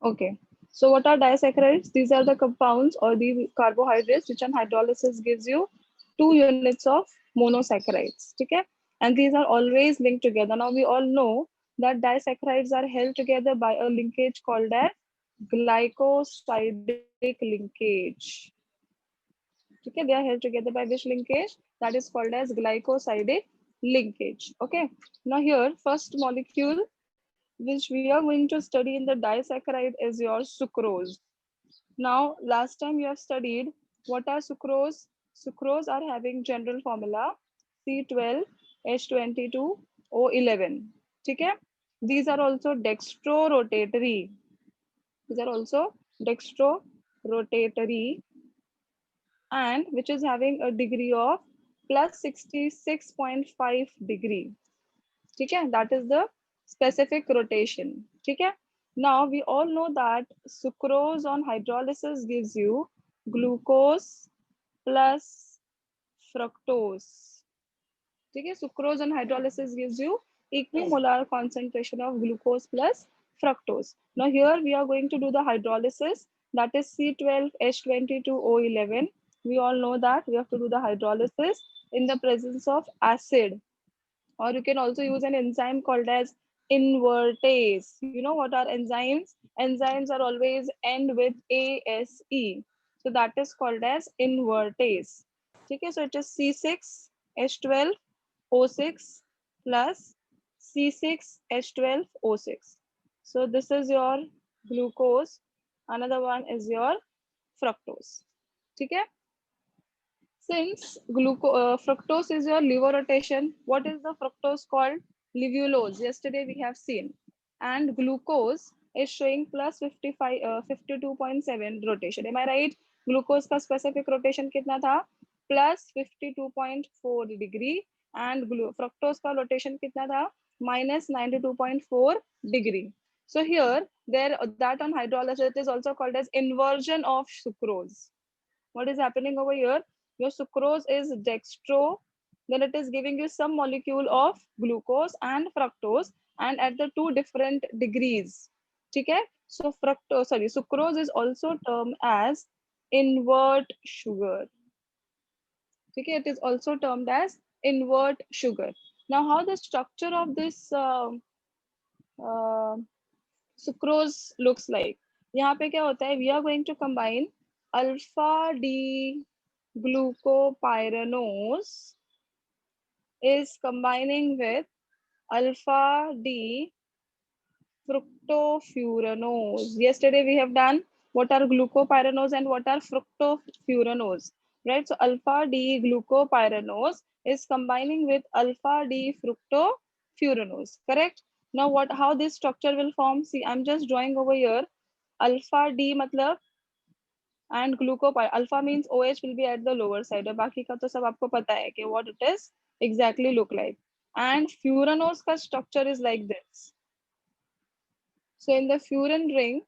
Okay. So what are disaccharides? These are the compounds or the carbohydrates which on hydrolysis gives you 2 units of monosaccharides. Okay? And these are always linked together. Now we all know that disaccharides are held together by a linkage called as glycosidic linkage. Okay, they are held together by which linkage? That is called as glycosidic linkage. Okay. Now here, first molecule which we are going to study in the disaccharide is your sucrose. Now, last time you have studied what are sucrose. Sucrose are having general formula C12H22O11. Okay? These are also dextrorotatory. These are also dextrorotatory and which is having a degree of plus 66.5 degree. Okay, that is the specific rotation. Okay, now we all know that sucrose on hydrolysis gives you glucose plus fructose. Okay, sucrose on hydrolysis gives you equimolar concentration of glucose plus fructose. Now here we are going to do the hydrolysis, that is C12H22O11. We all know that we have to do the hydrolysis in the presence of acid, or you can also use an enzyme called as invertase. You know what are enzymes? Enzymes are always end with ASE. So that is called as invertase. Okay, so it is C6H12O6 plus C6H12O6. So this is your glucose. Another one is your fructose. Okay. Since fructose is your liver rotation, what is the fructose called? Livulose. Yesterday we have seen. And glucose is showing plus 52.7 rotation. Am I right? Glucose का specific rotation कितना था? Plus 52.4 degree. And fructose का rotation कितना था? Minus 92.4 degree. So here, there that on hydrolysis is also called as inversion of sucrose. What is happening over here? Your sucrose is dextro, then it is giving you some molecule of glucose and fructose, and at the two different degrees. Okay? So fructose, sorry, sucrose is also termed as invert sugar. Okay? It is also termed as invert sugar. Now, how the structure of this uh, sucrose looks like? यहाँ पे क्या होता है? We are going to combine alpha D glucopyranose is combining with alpha D fructofuranose. Yesterday we have done what are glucopyranose and what are fructofuranose, right? So alpha D glucopyranose is combining with alpha D fructofuranose, correct? Now what? How this structure will form? See, I'm just drawing over here. Alpha D matlab and glucopyr. Alpha means OH will be at the lower side. और बाकी का तो सब आपको पता है कि what it is exactly look like. And furanose का structure is like this. So in the furan ring,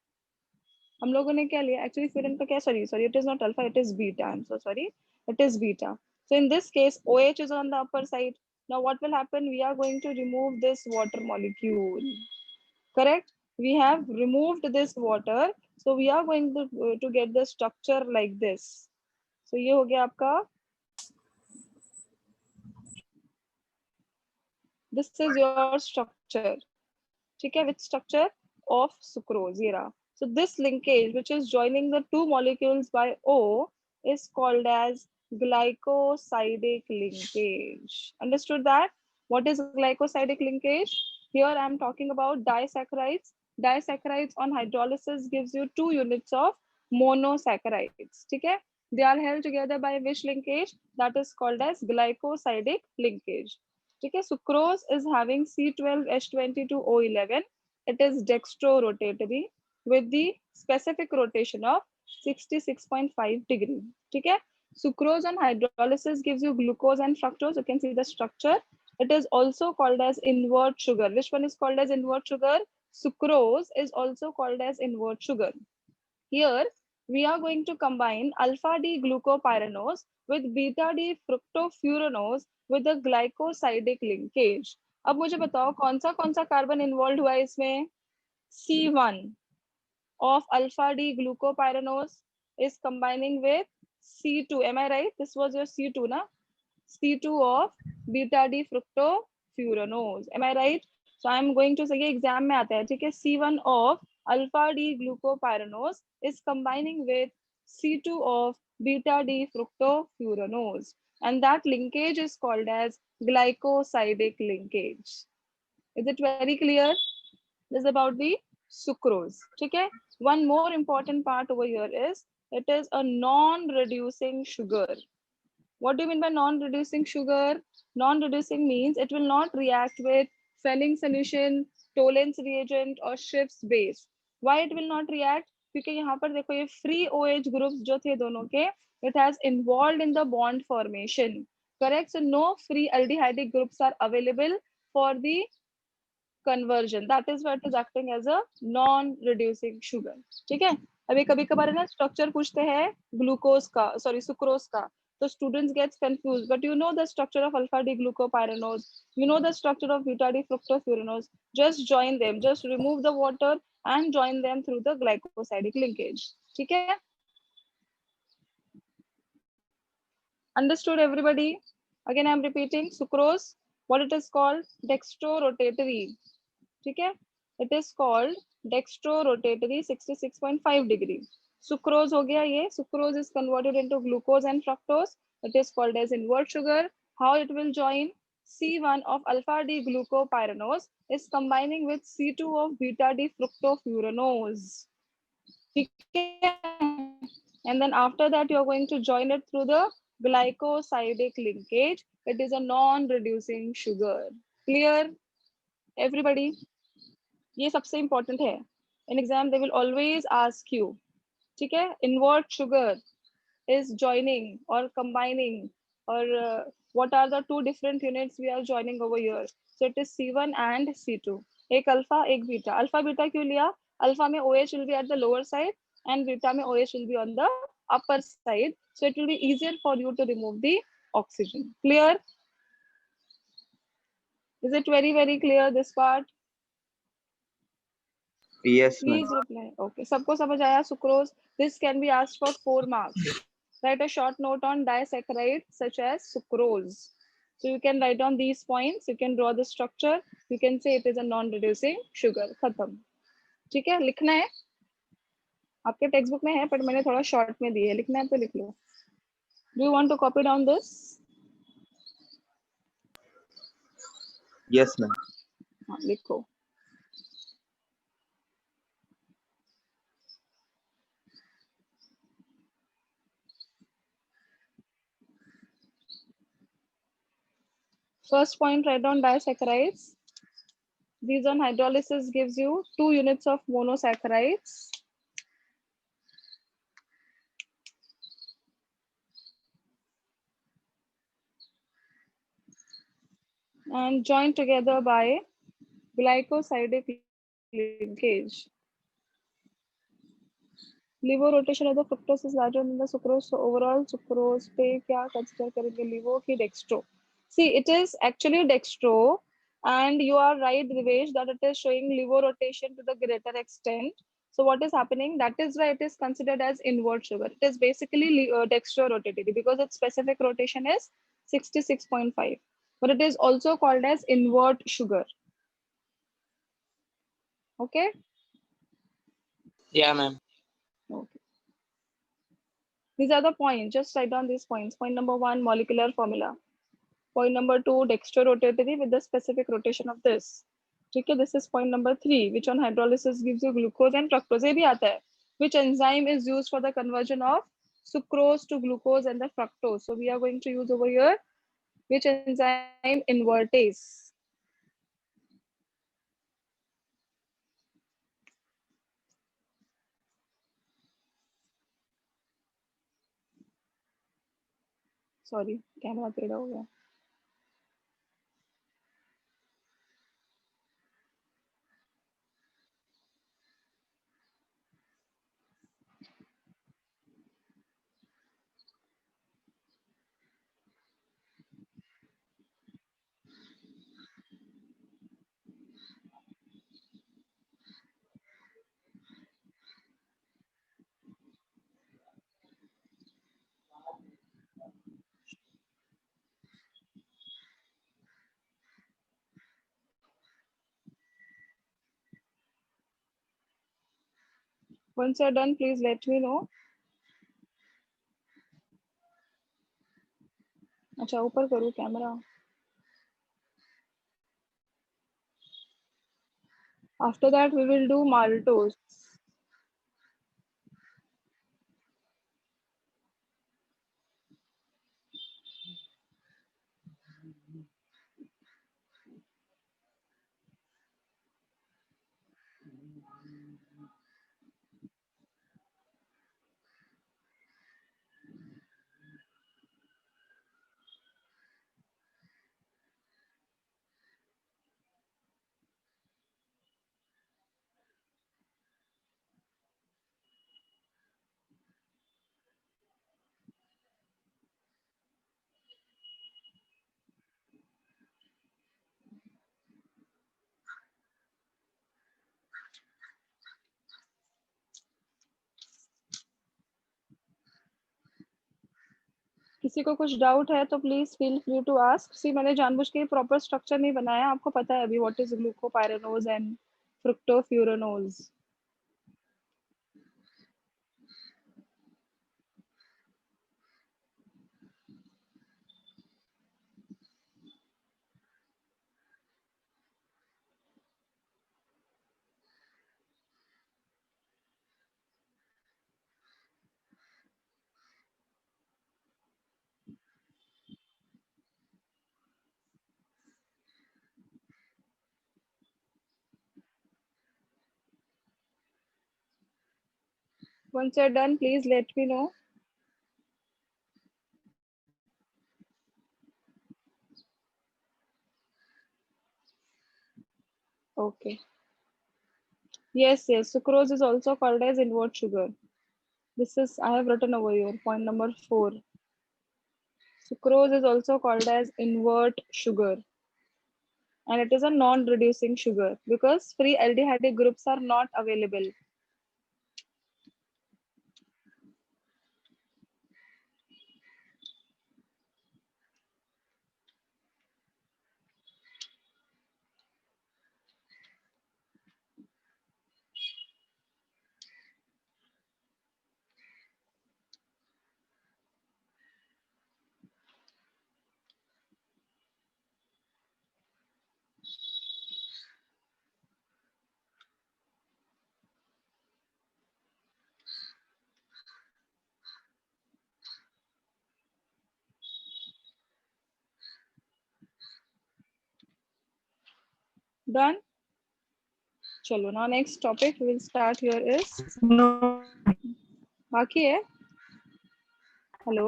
हम लोगों ने क्या लिया? Actually furan का क्या? Sorry, it is not alpha, it is beta. I'm so sorry. It is beta. So in this case, OH is on the upper side. Now what will happen? We are going to remove this water molecule. Correct? We have removed this water. So we are going to get the structure like this. So ये हो गया आपका. This is your structure. ठीक है? Which structure? Of sucrose. ये रहा. So this linkage, which is joining the two molecules by O, is called as glycosidic linkage. Understood that? What is glycosidic linkage? Here I am talking about disaccharides. Disaccharides on hydrolysis gives you 2 units of monosaccharides. Okay? They are held together by which linkage? That is called as glycosidic linkage. Okay? Sucrose is having C12H22O11. It is dextrorotatory with the specific rotation of 66.5 degree. Okay? Sucrose on hydrolysis gives you glucose and fructose. You can see the structure. It is also called as invert sugar. Which one is called as invert sugar? Sucrose is also called as invert sugar. Here, we are going to combine alpha D glucopyranose with beta D fructofuranose with a glycosidic linkage. अब मुझे बताओ कौन सा carbon involve हुआ है इसमें? C1. of alpha D glucopyranose is combining with C2. Am I right? This was your C2, na? C2 of beta D fructofuranose. Am I right? So I am going to say exam में आता है, ठीक है? C1 of alpha D glucopyranose is combining with C2 of beta D fructofuranose, and that linkage is called as glycosidic linkage. Is it very clear? This is about the sucrose. ठीक है? One more important part over here is it is a non-reducing sugar. What do you mean by non-reducing sugar? Non-reducing means it will not react with Fehling solution, Tollens reagent or Schiff's base. Why it will not react? क्योंकि यहाँ पर देखो ये free OH groups जो थे दोनों के, it has involved in the bond formation. Correct? So no free aldehydic groups are available for the conversion. That is why it is acting as a non-reducing sugar. ठीक है? अभी कभी कभार ना स्ट्रक्चर पूछते हैं ग्लूकोज का, सॉरी सुक्रोज का, so students gets confused, but you know the structure of alpha D glucopyranose, you know the structure of beta D fructofuranose. Just join them, just remove the water and join them through the glycosidic linkage. ठीक है? Understood everybody? Again I am repeating, sucrose, what it is called? Dextrorotatory. ठीक है? It is called dextrorotatory 66.5 degree. Sucrose हो गया ये. Sucrose is converted into glucose and fructose. It is called as invert sugar. How it will join? C1 of alpha D glucopyranose is combining with C2 of beta D fructofuranose. ठीक है? And then after that you are going to join it through the glycosidic linkage. It is a non-reducing sugar. Clear? Everybody? ये सबसे important है. In exam they will always ask you, ठीक है? Invert sugar is joining or combining, or what are the two different units we are joining over here? So it is C1 and C2. एक alpha एक beta. Alpha beta क्यों लिया? Alpha में OH will be at the lower side and beta में OH will be on the upper side. So it will be easier for you to remove the oxygen. Clear? Is it very, very clear this part? Yes, ma'am. Please reply. Okay. सबको समझ आया? Sucrose. This can be asked for 4 marks. Write a short note on disaccharide such as sucrose. So you can write down these points. You can draw the structure. You can say it is a non-reducing sugar. खत्म. ठीक है? लिखना है. आपके text book में है, पर मैंने थोड़ा शॉर्ट में दी है. लिखना है तो लिख लो. Do you want to copy down this? Yes, ma'am. हाँ, लिखो. First point, write down disaccharides. These on hydrolysis gives you 2 units of monosaccharides. And joined together by glycosidic linkage. Levo rotation of the fructose is larger than the sucrose, so overall sucrose पे क्या consider करेंगे? Levo की dextro. See, it is actually dextro, and you are right, Divesh, that it is showing levo rotation to the greater extent. So what is happening? That is why it is considered as invert sugar. It is basically dextro rotatory because its specific rotation is 66.5, but it is also called as invert sugar. Okay. Yeah, ma'am. Okay. These are the points. Just write down these points. Point number 1, molecular formula. Point number 2, dextrorotatory with the specific rotation of this. Okay, this is point number 3, which on hydrolysis gives you glucose and fructose. ये भी आता है. Which enzyme is used for the conversion of sucrose to glucose and the fructose? So we are going to use over here which enzyme? Invertase. Sorry, camera टेढ़ा हो गया. Once you're done, please let me know. अच्छा ऊपर करूँ camera. After that, we will do maltose. किसी को कुछ doubt है तो please feel free to ask. See मैंने जानबूझ के प्रॉपर स्ट्रक्चर नहीं बनाया. आपको पता है अभी what is glucopyranose and fructofuranose. Once you're done, please let me know. Okay. Yes, sucrose is also called as invert sugar. This is, I have written over here, point number 4. Sucrose is also called as invert sugar. And it is a non-reducing sugar because free aldehyde groups are not available. Done? Chalo, now next topic we will start here is. No. बाकी है? Hello?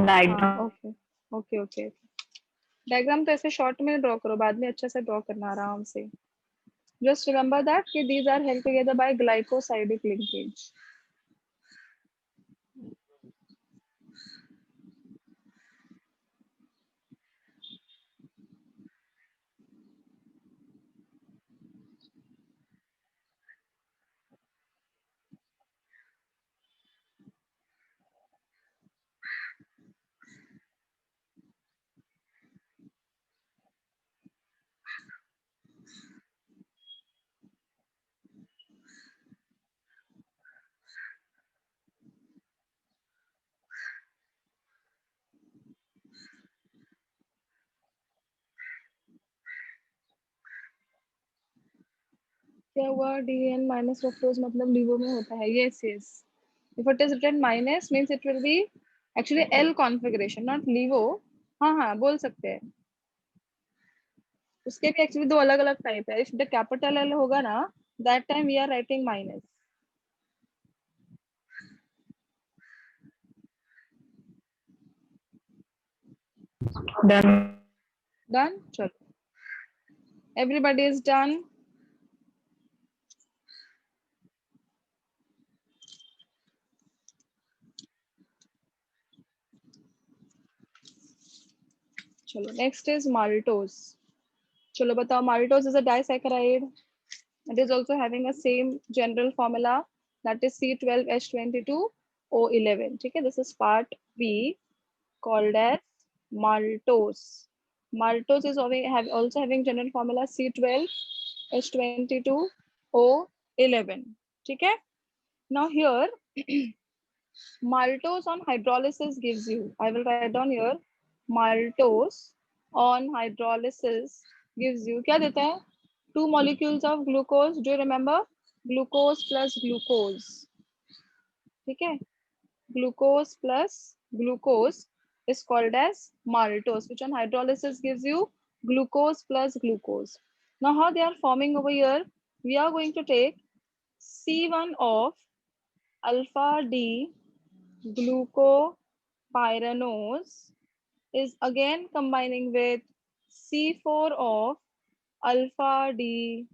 Diagram. Okay. Diagram तो ऐसे short में draw करो, बाद में अच्छे से ड्रॉ करना आराम से. Just remember that these are held together by glycosidic linkage. क्या हुआ? DN minus fructose मतलब LIVO में होता है. Yes. If it is written minus means it will be actually L configuration, not LIVO. हाँ बोल सकते हैं. उसके भी एक्चुअली दो अलग अलग टाइप है. इफ द कैपिटल L होगा ना, that time we are writing minus. Done? चलो. Everybody is done. चलो, next is maltose. चलो बताओ, maltose is a disaccharide. It is also having a same general formula, that is C12H22O11. ठीक है, this is part B called as maltose. Maltose is also having general formula C12H22O11. ठीक है. Now here maltose on hydrolysis gives you, I will write down here, maltose on hydrolysis gives you, क्या देता है? Two molecules of glucose. Do you remember? Glucose plus glucose. ठीक है. Glucose plus glucose is called as maltose, which on hydrolysis gives you glucose plus glucose. Now how they are forming over here? We are going to take C1 of alpha D glucopyranose is again combining with C4 of alpha D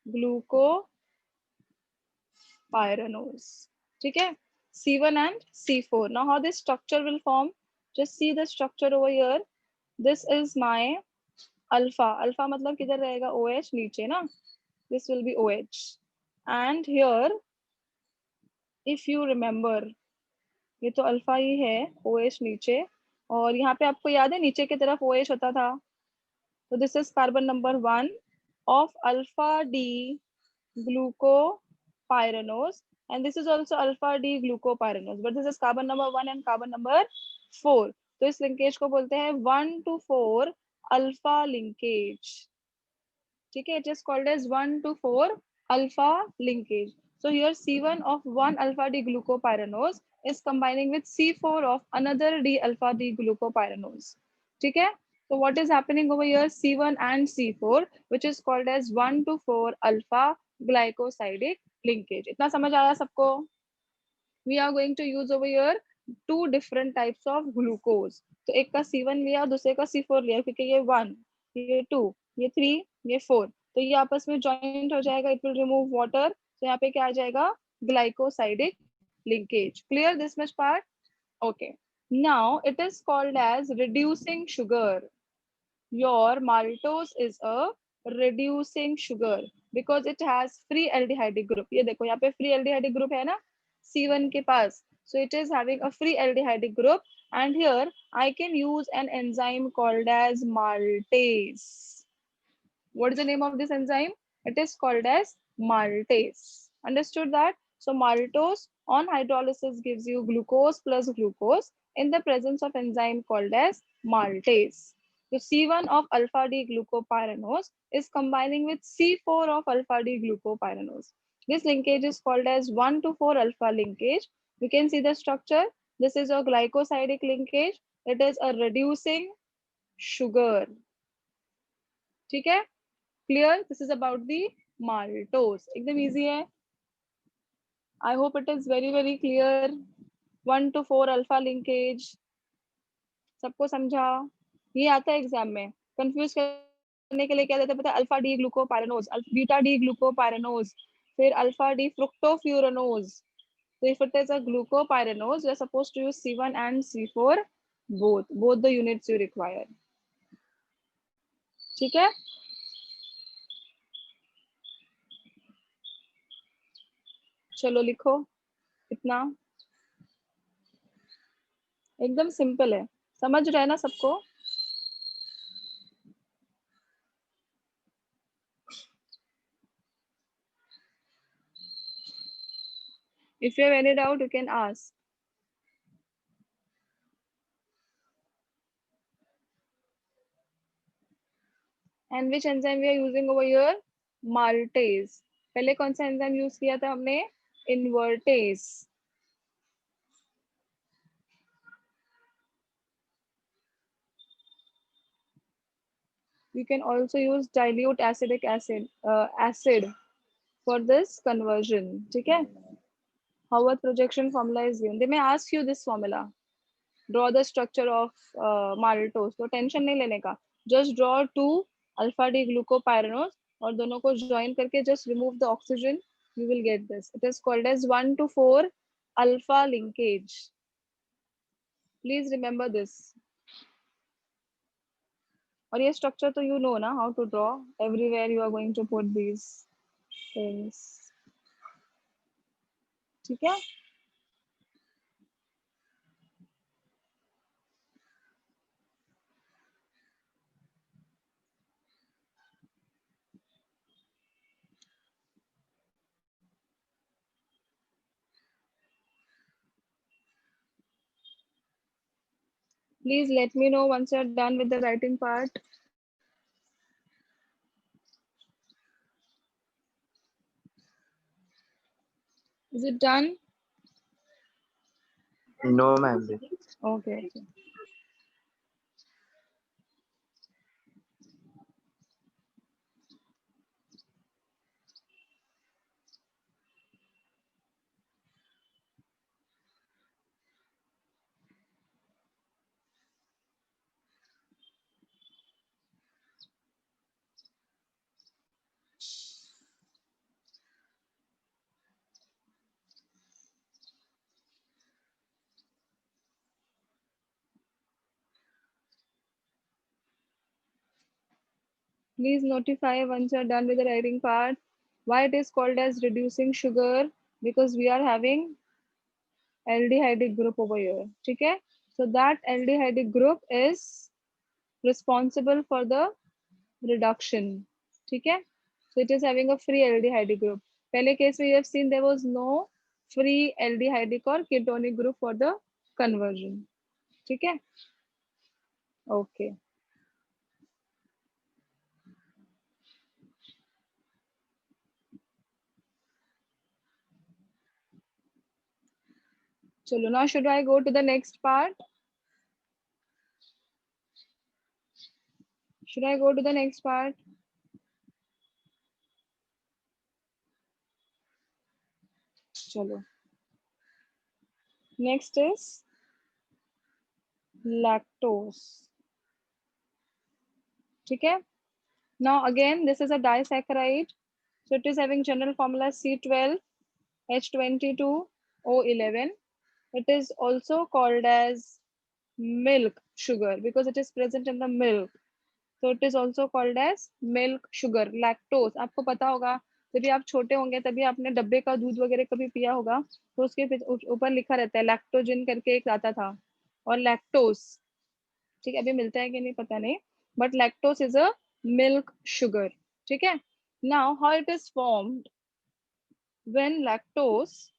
glucopyranose. ठीक है. C1 and C4. Now how this structure will form? Just see the structure over here. This is my alpha. Alpha मतलब किधर रहेगा? OH नीचे ना. This will be OH. And here, if you remember, ये तो alpha ही है, OH नीचे, और यहाँ पे आपको याद है नीचे की तरफ OH होता था. So this is carbon number 1 of alpha D glucopyranose, and this is also alpha D glucopyranose, but this is carbon number 1 and carbon number 4. तो इस लिंकेज को बोलते हैं 1 to 4 अल्फा लिंकेज. ठीक है. It is called as 1 to 4 alpha linkage. So here C1 of 1 alpha D glucopyranose is combining with C4 of another D alpha D glucopyranose. ठीक है. So what is happening over here? C1 and C4, which is called as 1 to 4 alpha glycosidic linkage. इतना समझ आया सबको? We are going to use over here two different types of glucose. तो एक का C1 लिया, दूसरे का C4 लिया, क्योंकि ये 1, ये 2, ये 3, ये 4, तो ये आपस में जॉइंट हो जाएगा. It will remove water. तो यहाँ पे क्या आ जाएगा? Glycosidic linkage. Clear this much part? Okay. Now it is called as reducing sugar. Your maltose is a reducing sugar because it has free aldehyde group. ये देखो यहाँ पे free aldehyde group है ना C1 के पास. So it is having a free aldehyde group, and here I can use an enzyme called as maltase. What is the name of this enzyme? It is called as maltase. Understood that? So maltose on hydrolysis gives you glucose plus glucose in the presence of enzyme called as maltase. So C1 of alpha D glucopyranose is combining with C4 of alpha D glucopyranose. This linkage is called as 1 to 4 alpha linkage. You can see the structure. This is a glycosidic linkage. It is a reducing sugar. ठीक है. Clear? This is about the maltose. एकदम easy है. I hope it is very very clear. 1 to 4 alpha linkage. सबको समझा? ये आता है exam में. कंफ्यूज करने के लिए क्या देते हैं पता है? Alpha D glucopyranose, beta D glucopyranose, फिर alpha D fructofuranose. So if it is a glucopyranose, you are supposed to use C1 and C4 both the units you require. ठीक है. चलो लिखो. इतना एकदम सिंपल है. समझ रहे हैं ना सबको? If you have any doubt, you can ask. And which enzyme we are using over here? Maltase. पहले कौन सा enzyme use किया था हमने? Invertase. You can also use dilute acetic acid for this conversion. ठीक है? Haworth projection formula is given. They may ask you this formula. Draw the structure of maltose. तो tension नहीं लेने का. Just draw 2 alpha D glucopyranose और दोनों को join करके just remove the oxygen. You will get this. It is called as 1 to 4 alpha linkage. Please remember this. और ये structure तो you know ना how to draw. Everywhere you are going to put these things. ठीक है? Please let me know once you're done with the writing part. Is it done? No, ma'am. Okay. Please notify once you're done with the writing part. Why it is called as reducing sugar? Because we are having aldehyde group over here. Okay? So that aldehyde group is responsible for the reduction. Okay? So it is having a free aldehyde group. Pehle case we have seen there was no free aldehydic or ketonic group for the conversion. Okay? Okay. Chalo, now should I go to the next part? Should I go to the next part? Chalo. Next is lactose. Okay. Now again, this is a disaccharide. So it is having general formula C12H22O11. It is also called as milk sugar because it is present in the milk. So it is also called as milk sugar, lactose. आपको पता होगा जब भी आप छोटे होंगे तभी आपने डब्बे का दूध वगैरह कभी पिया होगा तो उसके ऊपर लिखा रहता है लैक्टोजिन करके एक आता था और लैक्टोस ठीक है अभी मिलता है कि नहीं पता नहीं but lactose is a milk sugar ठीक है now how it is formed when lactose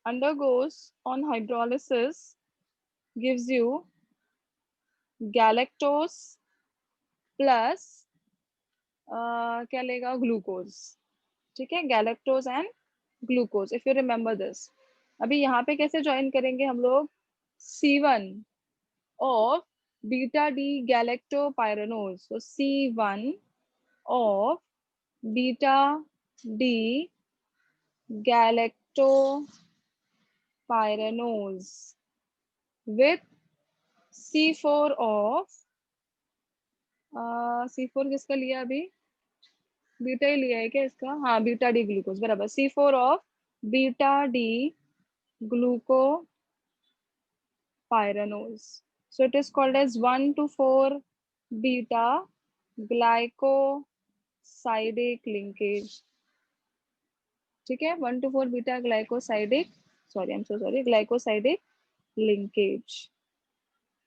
undergoes on hydrolysis gives you galactose plus क्या लेगा ग्लूकोज ठीक है galactose and glucose if you remember this अभी यहाँ पे कैसे ज्वाइन करेंगे हम लोग C1 of beta D galactopyranose. So C1 of beta D galactopyranose with C4 of C4 किसका लिया अभी बीटा ही लिया है क्या इसका हाँ बीटा डी ग्लूकोज बराबर C4 of beta D glucopyranose. So it is called as 1 to 4 beta glycosidic linkage. ठीक है 1 to 4 beta glycosidic sorry I'm so sorry glycosidic linkage.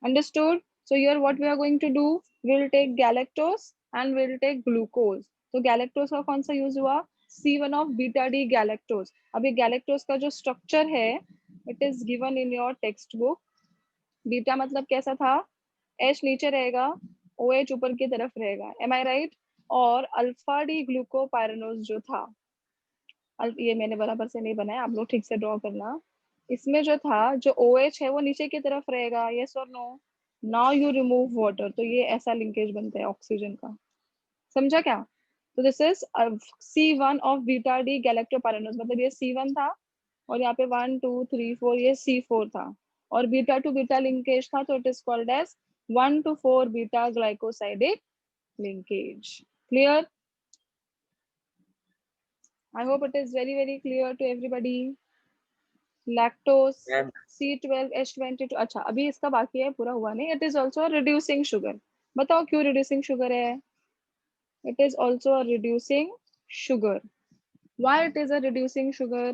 Understood? So here what we are going to do, we'll take galactose and we'll take glucose. तो galactose का कौन सा use हुआ C1 of beta D galactose. अभी galactose का जो structure है it is given in your textbook. Beta मतलब कैसा था H नीचे रहेगा OH ऊपर की तरफ रहेगा am I right? और अल्फा डी ग्लूकोपायरानोज जो था ये मैंने बराबर से नहीं बनाया आप लोग ठीक से ड्रॉ करना इसमें जो था जो OH है वो नीचे की तरफ रहेगा यस और no now you remove water तो ये ऐसा लिंकेज बनता है ऑक्सीजन का समझा क्या तो this is C1 of beta D galactopyranose मतलब ये C1 था और यहाँ पे 1 2 3 4 ये C4 था और बीटा टू बीटा लिंकेज था तो it is called as 1 to 4 beta glycosidic linkage clear I hope it is very very clear to everybody. Lactose Ma'am. C12H22 अच्छा अभी इसका बाकी है पूरा हुआ नहीं it is also a reducing sugar बताओ क्यों reducing sugar है it is also a reducing sugar why it is a reducing sugar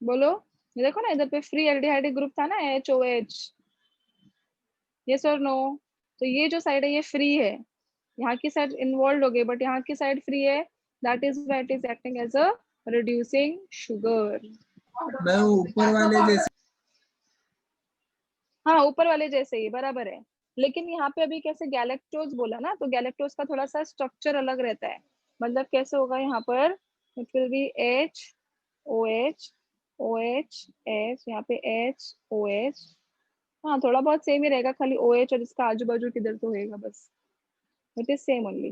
बोलो ये देखो ना इधर पे फ्री एल्डिहाइड ग्रुप था ना HOH यस और नो तो ये जो साइड है ये फ्री है यहाँ की साइड इन्वॉल्व हो गई बट यहाँ की साइड फ्री है that is why it is acting as a reducing sugar मैं ऊपर वाले जैसे हाँ ऊपर वाले जैसे ही बराबर है, लेकिन यहाँ पे अभी कैसे गैलेक्टोज बोला ना, तो गैलेक्टोज का थोड़ा सा स्ट्रक्चर अलग रहता है। मतलब कैसे होगा यहाँ पर, it will be H O H O H H, यहाँ पे एच ओ एच। हाँ थोड़ा बहुत सेम ही रहेगा, खाली ओ एच और इसका आजू बाजू किधर तो होएगा बस, it is same only.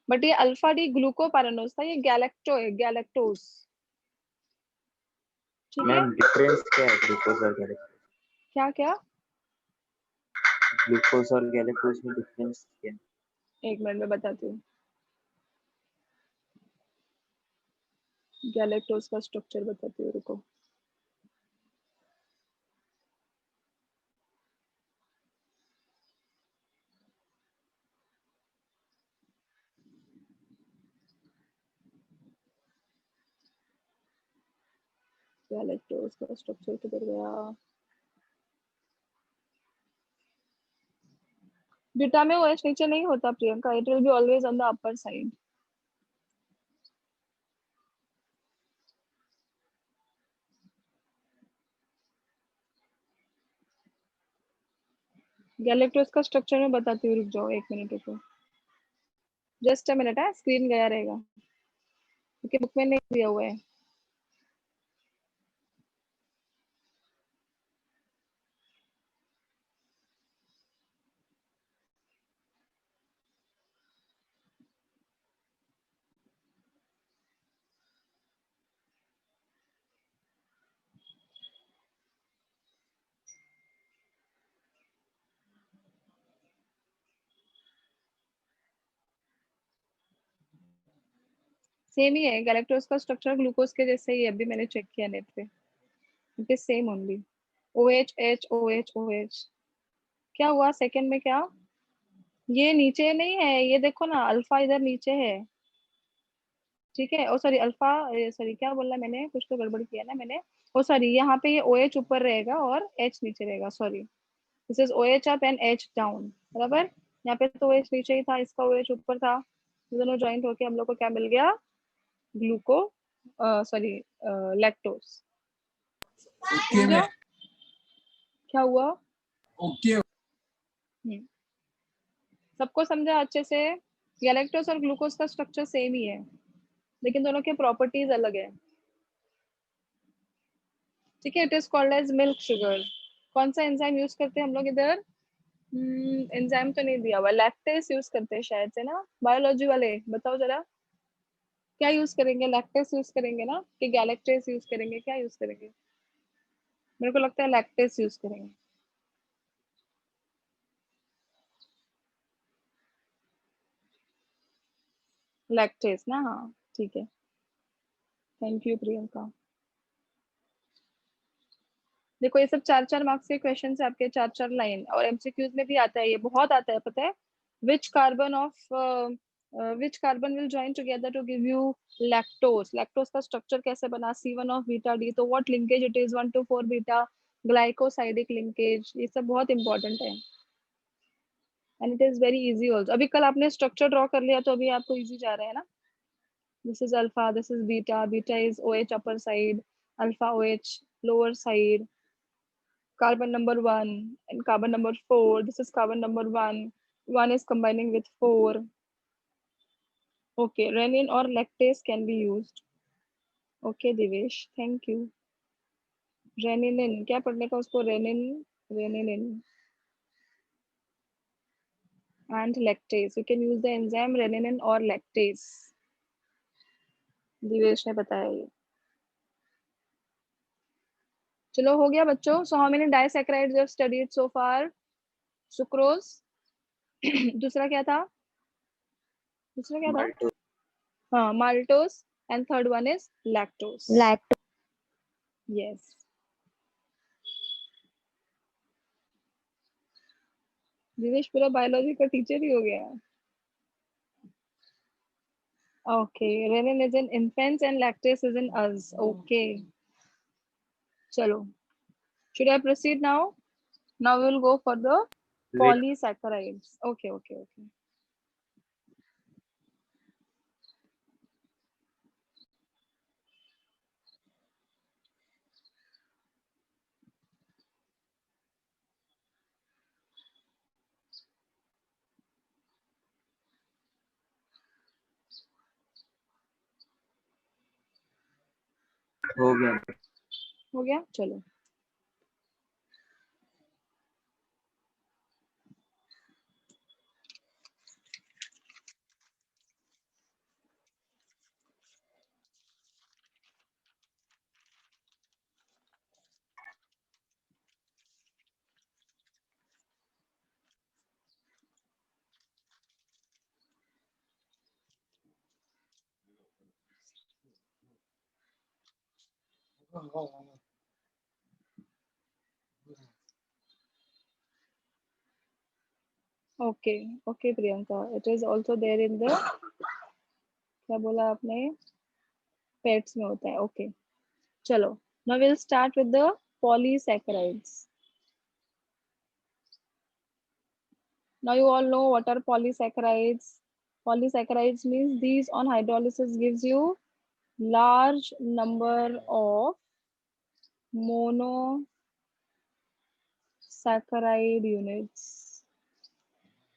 But ये अल्फा डी ग्लूकोपारानोज था, ये गैलेक्टो है, गैलेक्टोज। ठीक है, मैम डिफरेंस क्या है ग्लूकोज और गैलेक्टोज? क्या क्या? ग्लूकोज और गैलेक्टोज में डिफरेंस क्या है? एक मिनट में बताती हूँ। गैलेक्टोज का स्ट्रक्चर बताती हूँ, रुको। गैलेक्टोज का स्ट्रक्चर किधर गया? बीटा में ओएच नीचे नहीं होता Priyanka, it will be always on the upper side. Galactose का स्ट्रक्चर मैं बताती हूँ, रुक जाओ एक मिनट, रुको जस्ट अ मिनट है, स्क्रीन गया रहेगा क्योंकि बुक में नहीं दिया हुआ है। सेम ही है, गैलेक्टोज का स्ट्रक्चर ग्लूकोज के जैसे ही है, अभी मैंने चेक किया नेट पे, it is same only. O H H O H O H. क्या हुआ सेकंड में, क्या? ये नीचे नहीं है, ये देखो ना अल्फा इधर नीचे है। ठीक है, ओ सॉरी अल्फा, सॉरी क्या बोला मैंने, कुछ तो गड़बड़ किया ना मैंने। ओ सॉरी, यहाँ पे ये ओ एच ऊपर रहेगा और एच नीचे रहेगा, sorry. This is O H up and H down, बराबर। यहाँ पे तो ओ एच नीचे ही था, इसका ओ एच ऊपर था, ये दोनों ज्वाइंट होके हम लोग को क्या मिल गया? ग्लूको, सॉरी लैक्टोज। ओके में समझा क्या हुआ? ओके हम्म, सबको समझा अच्छे से? गैलेक्टोज और ग्लूकोज का स्ट्रक्चर सेम ही है, लेकिन दोनों के प्रॉपर्टीज अलग है। ठीक है, it is called as milk sugar. कौन सा एंजाइम यूज करते हैं हम लोग इधर? एंजाइम तो नहीं दिया हुआ, लैक्टेस यूज करते हैं शायद से ना, बायोलॉजी वाले बताओ जरा। क्या यूज करेंगे, लैक्टेस यूज करेंगे ना कि गैलेक्टेस यूज करेंगे, क्या यूज करेंगे? मेरे को लगता है लैक्टेस यूज करेंगे। लैक्टेस ना, हाँ ठीक है। Thank you Priyanka. देखो ये सब 4-4 मार्क्स के क्वेश्चन है आपके, 4-4 लाइन, और एमसीक्यूज में भी आता है, ये बहुत आता है पता है। Which carbon of which carbon will join together to give you lactose, lactose का स्ट्रक्चर कैसे बना, C1 ऑफ बीटा डी, तो what linkage it is, 1 to 4 beta glycosidic linkage, ये सब बहुत इंपॉर्टेंट है। And it is very easy also, अभी कल आपने स्ट्रक्चर ड्रॉ कर लिया तो अभी आपको इजी जा रहा है ना। This is alpha, this is beta, beta is O H upper side, alpha O H lower side, carbon number 1 and carbon number 4. This is carbon number 1. 1 is combining with 4. Okay, renin or lactase can be used. Okay, Divesh, thank you. Renin, क्या पढ़ने का उसको? renin, renin and lactase. You can use the enzyme renin or lactase. Divesh ने बताया ये। चलो हो गया बच्चों। So how many disaccharides you have studied so far? Sucrose. दूसरा क्या था? दूसरा क्या था? माल्टोज। हाँ maltose, and third one is lactose. Lacto Yes. Dinesh पूरा बायोलॉजी का टीचर ही हो गया। Okay, rennin is in infants and lactase is in us. Okay चलो, should I proceed now? Now we will go for the wait polysaccharides. Okay, okay, okay. हो गया। हो गया, चलो। Okay okay Priyanka, it is also there in the, क्या बोला आपने, pets में होता है। ओके चलो, now we'll start with the polysaccharides. Now you all know what are polysaccharides. Polysaccharides means these on hydrolysis gives you large number of monosaccharide units.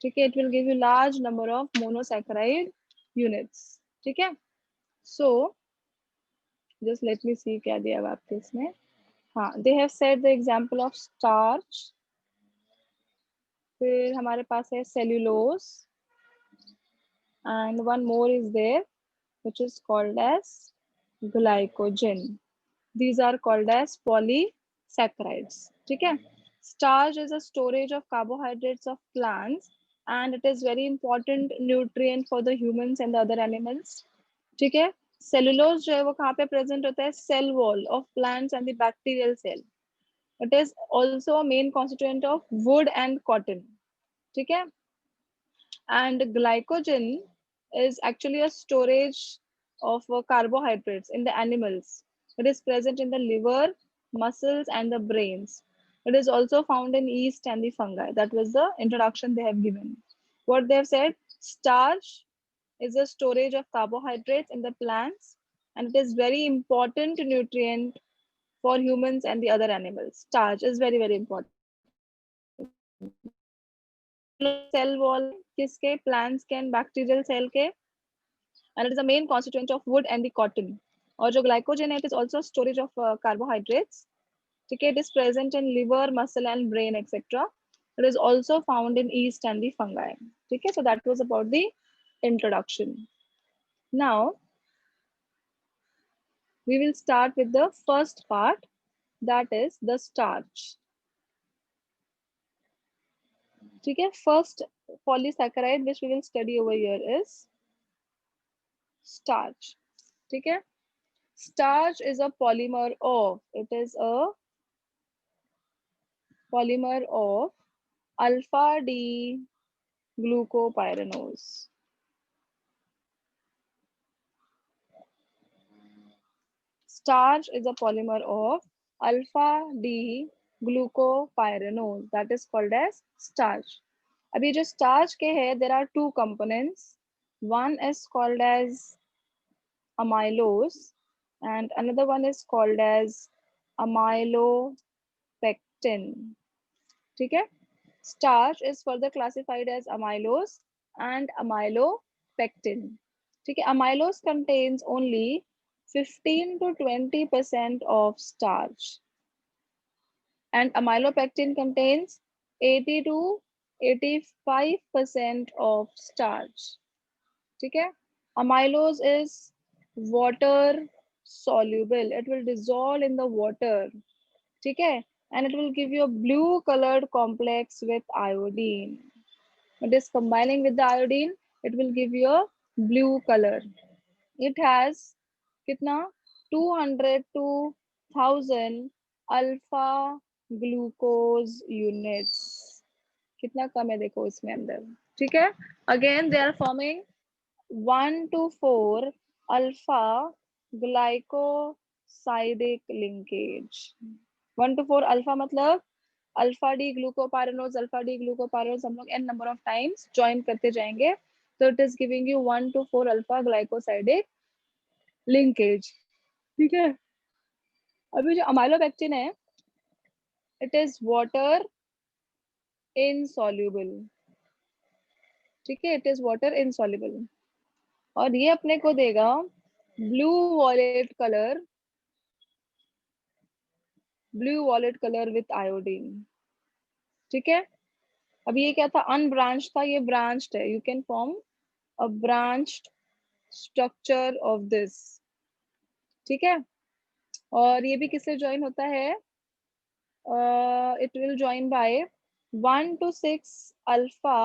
ठीक है, it will give you large number of monosaccharide units. ठीक है, so just let me see क्या दिया हुआ आपके इसमें. हाँ, they have said the example of starch. फिर हमारे पास है cellulose, and one more is there which is called as glycogen. These are called as polysaccharides. ठीक है, starch is a storage of carbohydrates of plants and it is very important nutrient for the humans and the other animals. ठीक है, cellulose जो है वो कहाँ पे present होता है, cell wall of plants and the bacterial cell. It is also a main constituent of wood and cotton. ठीक है, and glycogen is actually a storage of carbohydrates in the animals. It is present in the liver, muscles, and the brains. It is also found in yeast and the fungi. That was the introduction they have given. What they have said, starch is a storage of carbohydrates in the plants, and it is very important nutrient for humans and the other animals. Starch is very, very important. Cell wall किसके, plants के and bacterial cell के, and it is the main constituent of wood and the cotton. और जो glycogen है, it is also storage of carbohydrates. Okay, it is present in liver, muscle, and brain, etc. It is also found in yeast and the fungi. Okay, so that was about the introduction. Now we will start with the first part, that is the starch. Okay, first polysaccharide which we will study over here is starch. Okay, starch is a polymer of, it is a polymer of alpha D glucopyranose. Starch is a polymer of alpha D glucopyranose, that is called as starch. अभी जो starch के है, there are two components. One is called as amylose and another one is called as amylopectin. ठीक है, starch is further classified as amylose and amylopectin. ठीक है, amylose contains only 15 to 20% of starch and amylopectin contains 80 to 85% of starch. ठीक है, amylose is water soluble, it will dissolve in the water. ठीक है, and it will give you a blue colored complex with iodine. It is combining with the iodine, it will give you a blue color. It has कितना 200 to 1000 alpha glucose units. कितना कम है देखो इसमें अंदर. ठीक है, again they are forming 1 to 4 alpha glycosidic linkage. 1 to 4 alpha मतलब alpha D glucopyranose, alpha D glucopyranose हम लोग n number of times join करते जाएंगे, तो it is giving you 1 to 4 alpha glycosidic linkage. ठीक है, अभी जो अमाइलोपेक्टिन है, इट इज वाटर इनसॉल्युबल. ठीक है, इट इज वाटर इनसॉल्युबल और ये अपने को देगा blue violet colour blue violet colour with iodine. ठीक है, अब ये क्या था, अनब्रांच था, ये ब्रांच्ड है, you can form a branched structure of this. ठीक है, और ये भी किससे ज्वाइन होता है, it will join by 1 to 6 alpha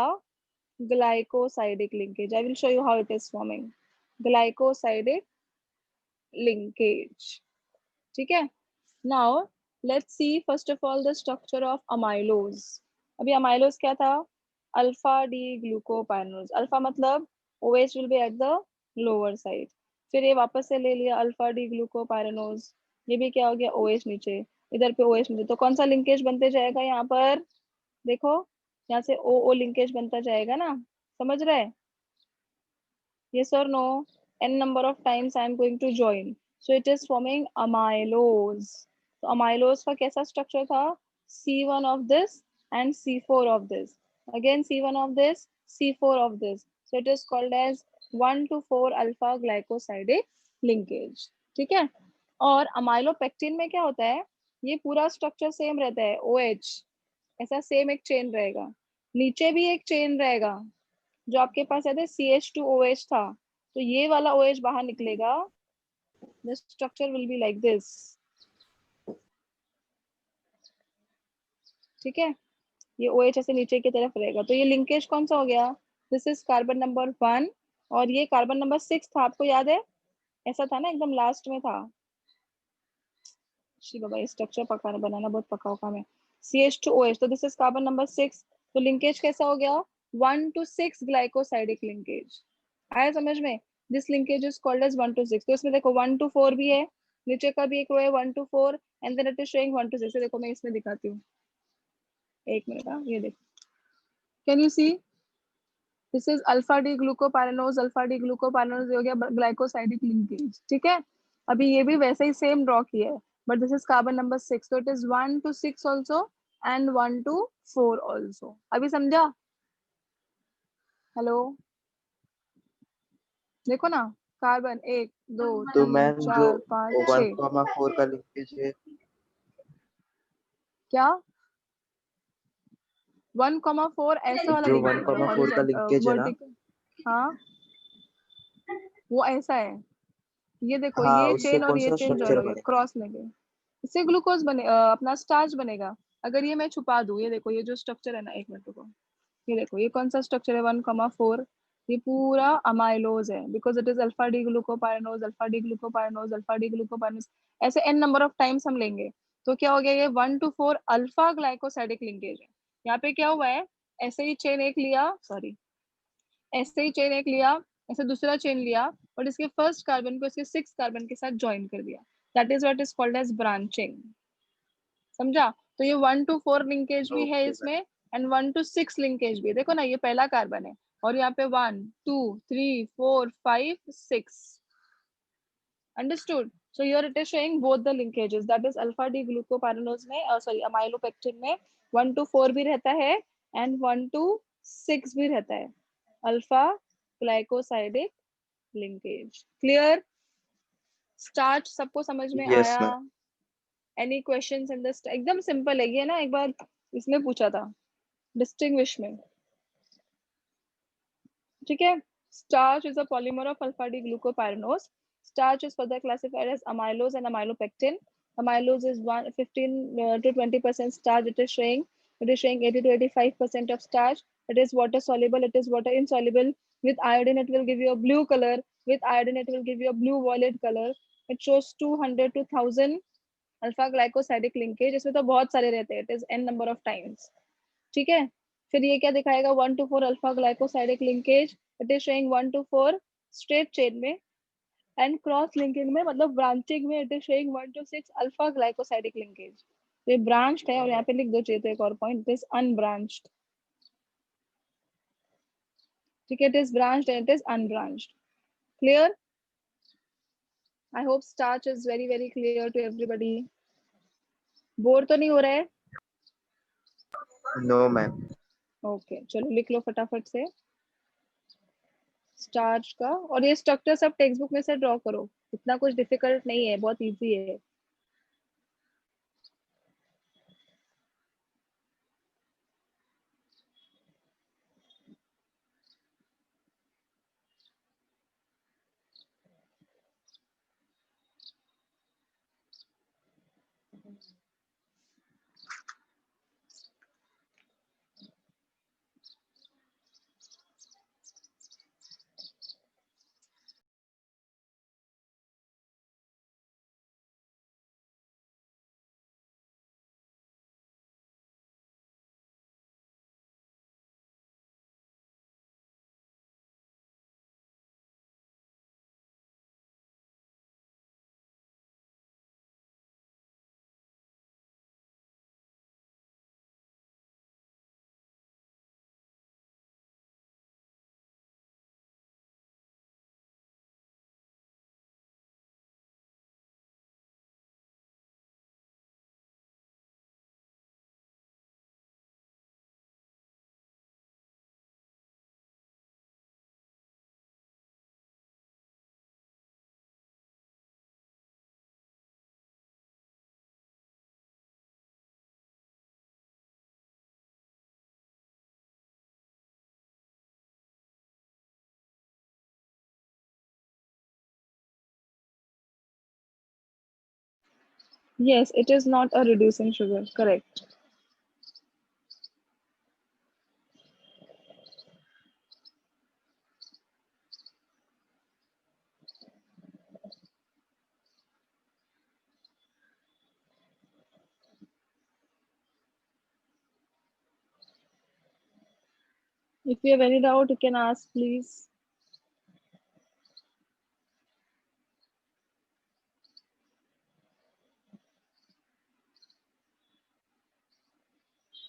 glycosidic linkage. I will show you how it is forming. Glycosidic linkage. ठीक है, now let's see first of all the structure of amylose. अभी amylose क्या था, alpha D glucopyranose. alpha मतलब OH will be at the lower side. फिर ये वापस से ले लिया alpha D glucopyranose, ये भी क्या हो गया, OH नीचे, इधर पे OH नीचे, तो कौन सा लिंकेज बनते जाएगा यहाँ पर, देखो यहाँ से O लिंकेज बनता जाएगा ना, समझ रहे, yes or no, n number of times I am going to join, so it is forming amylose. तो amylose का कैसा स्ट्रक्चर था, C1 of this and C4 of this, again C1 of this, C4 of this, so it is called as 1 to 4 alpha glycosidic linkage. ठीक है, और amylopectin में क्या होता है, ये पूरा स्ट्रक्चर सेम रहता है, OH ऐसा सेम एक चेन रहेगा, नीचे भी एक चेन रहेगा, जो आपके पास याद है CH2OH था, तो ये वाला OH बाहर निकलेगा, the structure will be like this. ठीक है, ये OH ऐसे नीचे की तरफ रहेगा, तो ये लिंकेज कौन सा हो गया, दिस इज कार्बन नंबर 1 और ये कार्बन नंबर 6 था, आपको याद है, ऐसा था ना, एकदम लास्ट में था, शी बाबा ये स्ट्रक्चर पकाना बनाना बहुत पकाओ काम है, CH2OH, तो दिस इज कार्बन नंबर 6, तो लिंकेज कैसा हो गया, 1 to 6 ग्लाइकोसाइडिक लिंकेज, आया समझ में, this linkage is called as 1 to 6, तो इसमें देखो 1 to 4 भी है, नीचे का भी एक रो है 1 to 4 and then it is showing 1 to 6, देखो मैं इसमें दिखाती हूँ, एक मिनट, ये देखो, can you see, this is alpha D glucopyranose, alpha D glucopyranose हो गया ग्लाइकोसाइडिक लिंकेज। ठीक है, अभी ये भी वैसे ही सेम ड्रॉ किया है, but this is carbon number 6, so it is 1 to 6 also and 1 to 4 also. अभी समझा, हेलो, देखो ना, कार्बन 1 2 तो 3 मैम जो 4 5 वन 6, कॉमा फोर का लिंकेज है, क्या 1,4 ऐसा वाला जो वन लिंकेज है, कॉमा फोर का हॉरिजॉन्टल लिंकेज है ना, वर्टिकल, हाँ वो ऐसा है, ये देखो हाँ ये उससे चेन और कौन ये सा चेन ज्वाइन स्ट्रक्चर हो गया, बनेगा? क्रॉस लेंगे, इससे ग्लूकोज बने, अपना स्टार्च बनेगा, अगर ये मैं छुपा दूं, ये देखो ये जो स्ट्रक्चर है ना, एक मिनट रुको, ये देखो ये कौन सा स्ट्रक्चर है 1,4, ये पूरा अमाइलोज है, because it is alpha D glucopyranose, alpha D glucopyranose, alpha D glucopyranose, ऐसे n नंबर ऑफ टाइम्स हम लेंगे, तो क्या हो गया, ये 1 to 4 अल्फा ग्लाइकोसाइडिक लिंकेज है, यहाँ पे क्या हुआ है, ऐसे ही चेन एक लिया, सॉरी ऐसे ही चेन एक लिया, ऐसे दूसरा चेन लिया और इसके फर्स्ट कार्बन को इसके 6 कार्बन के साथ ज्वाइन कर दिया, that is what is called as branching, समझा, तो ये 1 to 4 लिंकेज भी है ओके मैम। इसमें एंड 1 to 6 लिंकेज भी है, देखो ना ये पहला कार्बन है और यहाँ पे 1 2 3 4 5 6, understood, so here it is showing both the linkages, that is alpha d glucopyranose में sorry amylopectin में 1 to 4 भी रहता है and 1 to 6 भी रहता है, alpha glycosidic linkage, clear, starch सबको समझ में यस आया, ma'am. Any questions in this, एकदम सिंपल है ये ना, एक बार इसमें पूछा था डिस्टिंग्विश में, ठीक है, starch is a polymer of alpha D glucopyranose. Starch is further classified as amylose and amylopectin. Amylose is 15 to 20% starch. It is showing 80 to 85% of starch. It is water soluble. It is water insoluble. With iodine, it will give you a blue color. With iodine, it will give you a blue violet color. It shows 200 to 1000 alpha glycosidic linkage. इसमें तो बहुत सारे रहते हैं. It is n number of times. ठीक है, फिर ये क्या दिखाएगा 1 to 4 alpha glycosidic linkage, it is showing 1 to 4 straight chain में एंड क्रॉस लिंकिंग में, मतलब ब्रांचिंग में it is showing 1 to 6 alpha glycosidic linkage, ये ब्रांच्ड है और यहाँ पे लिख दो चाहिए तो एक और पॉइंट, इट इज अनब्रांच्ड, ठीक है, it is branched and it is unbranched, clear, I hope starch is very very clear to everybody, bore तो नहीं हो रहा है, नो मैम। ओके चलो लिख लो फटाफट से स्टार्च का, और ये स्ट्रक्चर सब टेक्स्ट बुक में से ड्रॉ करो, इतना कुछ डिफिकल्ट नहीं है, बहुत इजी है, Yes, it is not a reducing sugar. Correct. If you have any doubt, you can ask, please.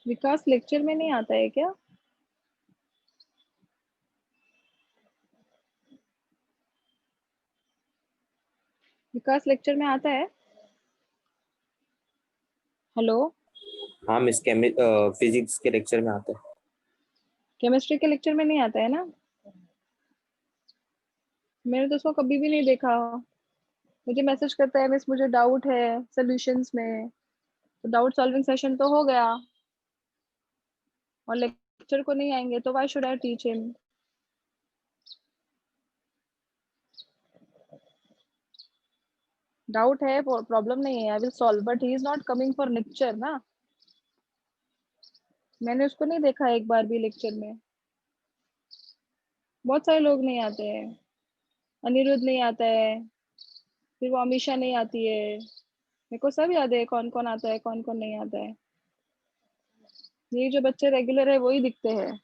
Vikas lecture में नहीं आता है क्या? विकास लेक्चर में आता है? हेलो, हाँ मिस, फिजिक्स के लेक्चर में आता है। केमिस्ट्री के लेक्चर में नहीं आता है ना? मैंने तो उसको कभी भी नहीं देखा। मुझे मैसेज करता है, मिस मुझे डाउट है सॉल्यूशंस में। तो डाउट सॉल्विंग सेशन तो हो गया, और लेक्चर को नहीं आएंगे तो why should I teach him? Doubt है, प्रॉब्लम नहीं है, I will solve, but he is not coming for lecture ना। मैंने उसको नहीं देखा एक बार भी लेक्चर में। बहुत सारे लोग नहीं आते हैं। अनिरुद्ध नहीं आता है, फिर वो अमीशा नहीं आती है। मेरे को सब याद है कौन कौन आता है, कौन कौन नहीं आता है। ये जो बच्चे रेगुलर है वही दिखते हैं।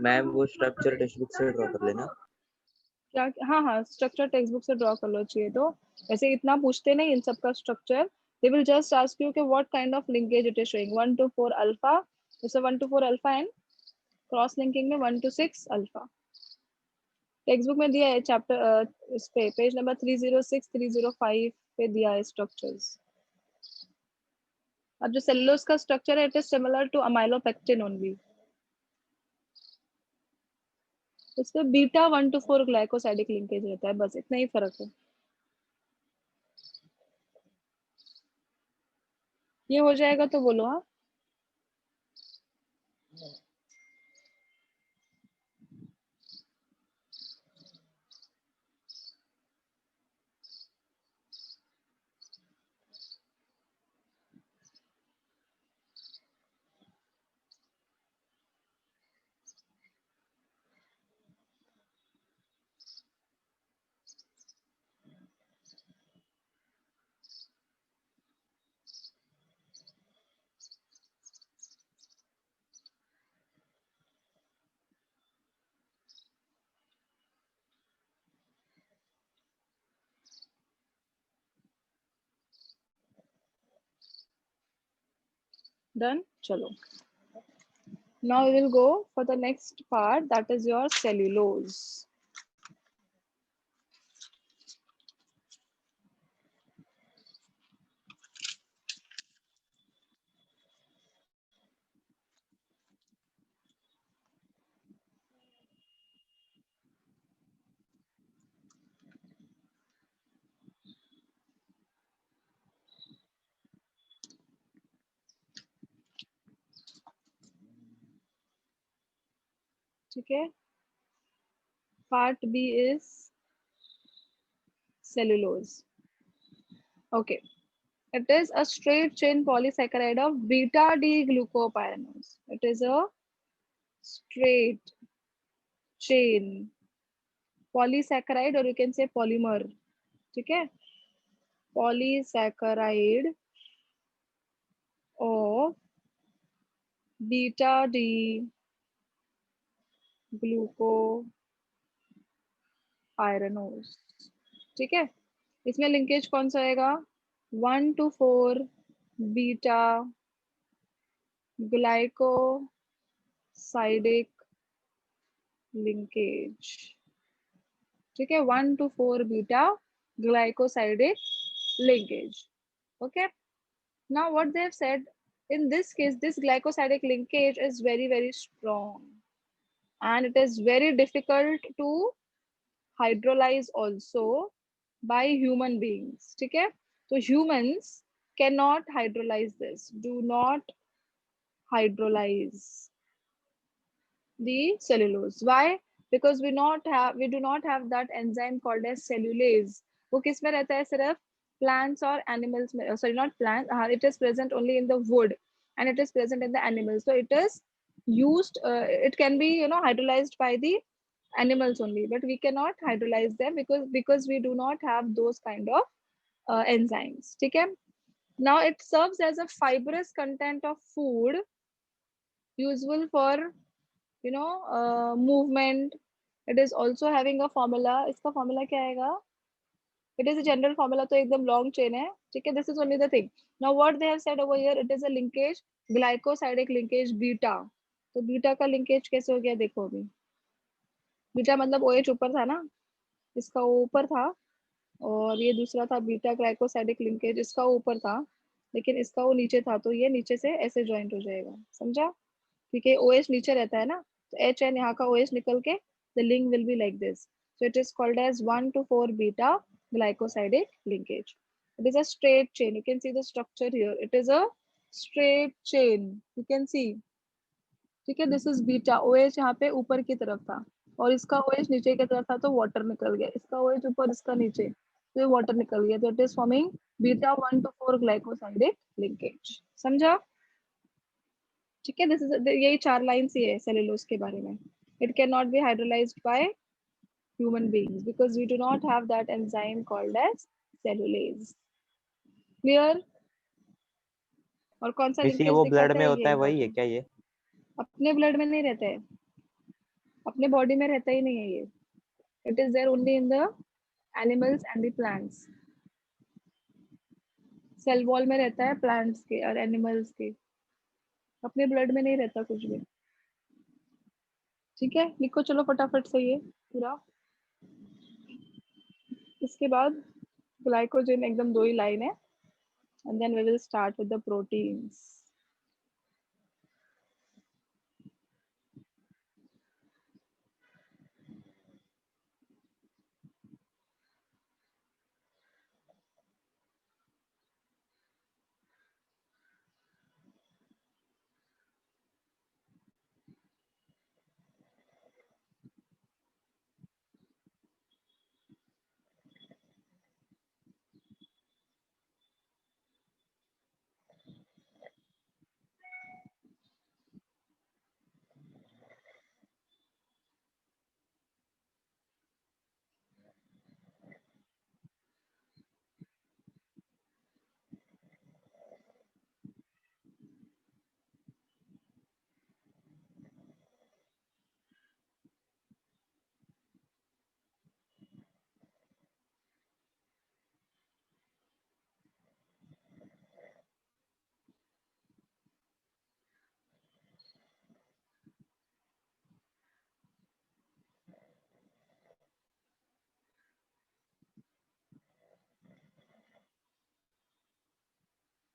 मैम वो स्ट्रक्चर टेक्स्ट बुक से ड्रॉ कर लेना। क्या? हाँ हाँ, स्ट्रक्चर टेक्स्ट बुक से ड्रॉ कर लो चाहिए तो। वैसे इतना पूछते नहीं इन सब का structure. They will just ask you कि what kind of linkage it is showing, 1 to 4 alpha, जैसे 1 to 4 alpha, and cross linking में 1 to 6 अल्फा। टेक्स्ट बुक में दिया है चैप्टर, इस पे पेज नंबर 306 305 पे दिया है स्ट्रक्चर्स। अब जो सेलुलोज का स्ट्रक्चर है, it is similar to amylopectin only. उसमें बीटा 1 to 4 ग्लाइकोसाइडिक लिंकेज रहता है, बस इतना ही फर्क है। ये हो जाएगा तो बोलो। हाँ, डन, चलो। Now we will go for the next part, that is your cellulose. ठीक है, part B is cellulose. Okay, it is a straight chain polysaccharide of beta D glucopyranose. It is a straight chain polysaccharide, or you can say polymer. ठीक है, polysaccharide of beta D glucopyranose. ठीक है, इसमें linkage कौन सा आएगा? 1 to 4 beta glycosidic linkage. ठीक है, 1 to 4 beta glycosidic linkage. Okay, now what they have said, in this case this glycosidic linkage is very very strong, and it is very difficult to hydrolyze also by human beings. ठीक है, तो humans cannot hydrolyze this. Do not hydrolyze the cellulose. Why? Because we do not have that enzyme called as cellulase. वो किस में रहता है सिर्फ plants or animals में, sorry not plants, it is present only in the wood and it is present in the animals. So it is used, it can be hydrolyzed by the animals only, but we cannot hydrolyze them because we do not have those kind of enzymes. ठीक है? Now it serves as a fibrous content of food useful for movement. It is also having a formula. इसका formula क्या आएगा? It is a general formula, तो एकदम long chain है. ठीक है? This is only the thing. Now what they have said over here, it is a linkage, glycosidic linkage beta. तो beta का लिंकेज कैसे हो गया देखो अभी. बीटा मतलब OH ऊपर था ना, इसका ऊपर था, और ये दूसरा था बीटा ग्लाइकोसाइडिक लिंकेज, इसका ऊपर था लेकिन इसका वो नीचे था, तो ये नीचे से ऐसे ज्वाइंट हो जाएगा. समझा? क्योंकि OH नीचे रहता है ना, तो HN यहाँ का OH निकल के the link will be like this. So it is called as 1 to 4 beta glycosidic linkage. It is a straight chain. You can see the structure here. It is a straight chain. You can see. ठीक है, this is beta. OH यहाँ पे ऊपर की तरफ था और इसका OH नीचे की तरफ था, तो वाटर निकल गया. इसका OH ऊपर, इसका नीचे, तो वाटर निकल गया. तो it is forming beta 1 to 4 glycosidic linkage. समझा? ठीक है, दिस इज, यही 4 लाइंस ही है सेलुलोज के बारे में. It can not be hydrolysed bye human beings because we do not have that enzyme called as cellulase. Clear? और कौन सा मिस ये लिंकेज वो ब्लड दिखाता में है होता ये है वही है important. क्या ये? अपने ब्लड में नहीं रहता है, अपने बॉडी में रहता ही नहीं है ये. It is there only in the animals and the plants. Cell wall में रहता है प्लांट्स के और एनिमल्स के, अपने ब्लड में नहीं रहता कुछ भी. ठीक है, लिखो चलो फटाफट से ये पूरा. इसके बाद ग्लाइकोजन एकदम 2 ही लाइन है, and then we will start with the proteins.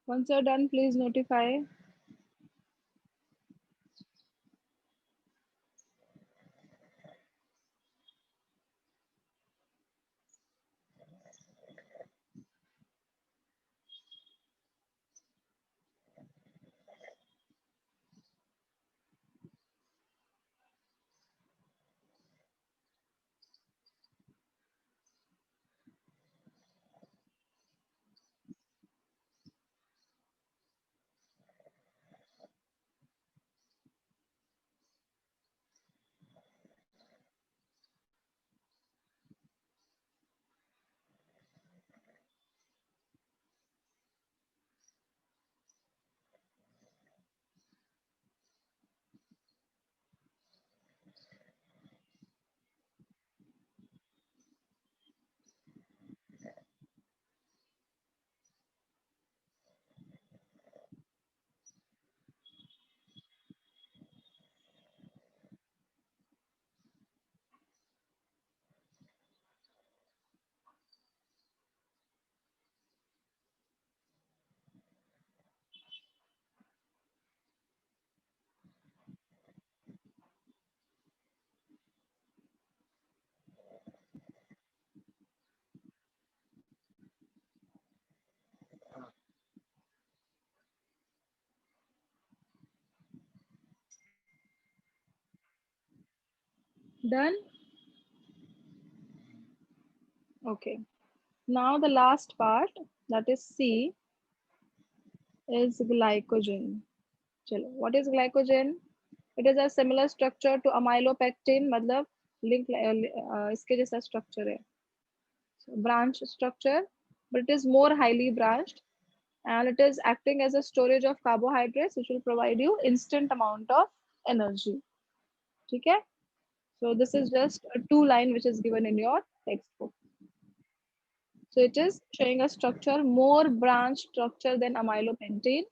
Once you're done, please notify. Done? Okay. Now the last part, that is C, is glycogen. Chalo, what is glycogen? It is a similar structure to amylopectin, मतलब link इसके जैसा structure है. So, branch structure, but it is more highly branched, and it is acting as a storage of carbohydrates, which will provide you instant amount of energy. Okay? So this is just a two line which is given in your textbook. So it is showing a structure, more branch structure than amylopectin,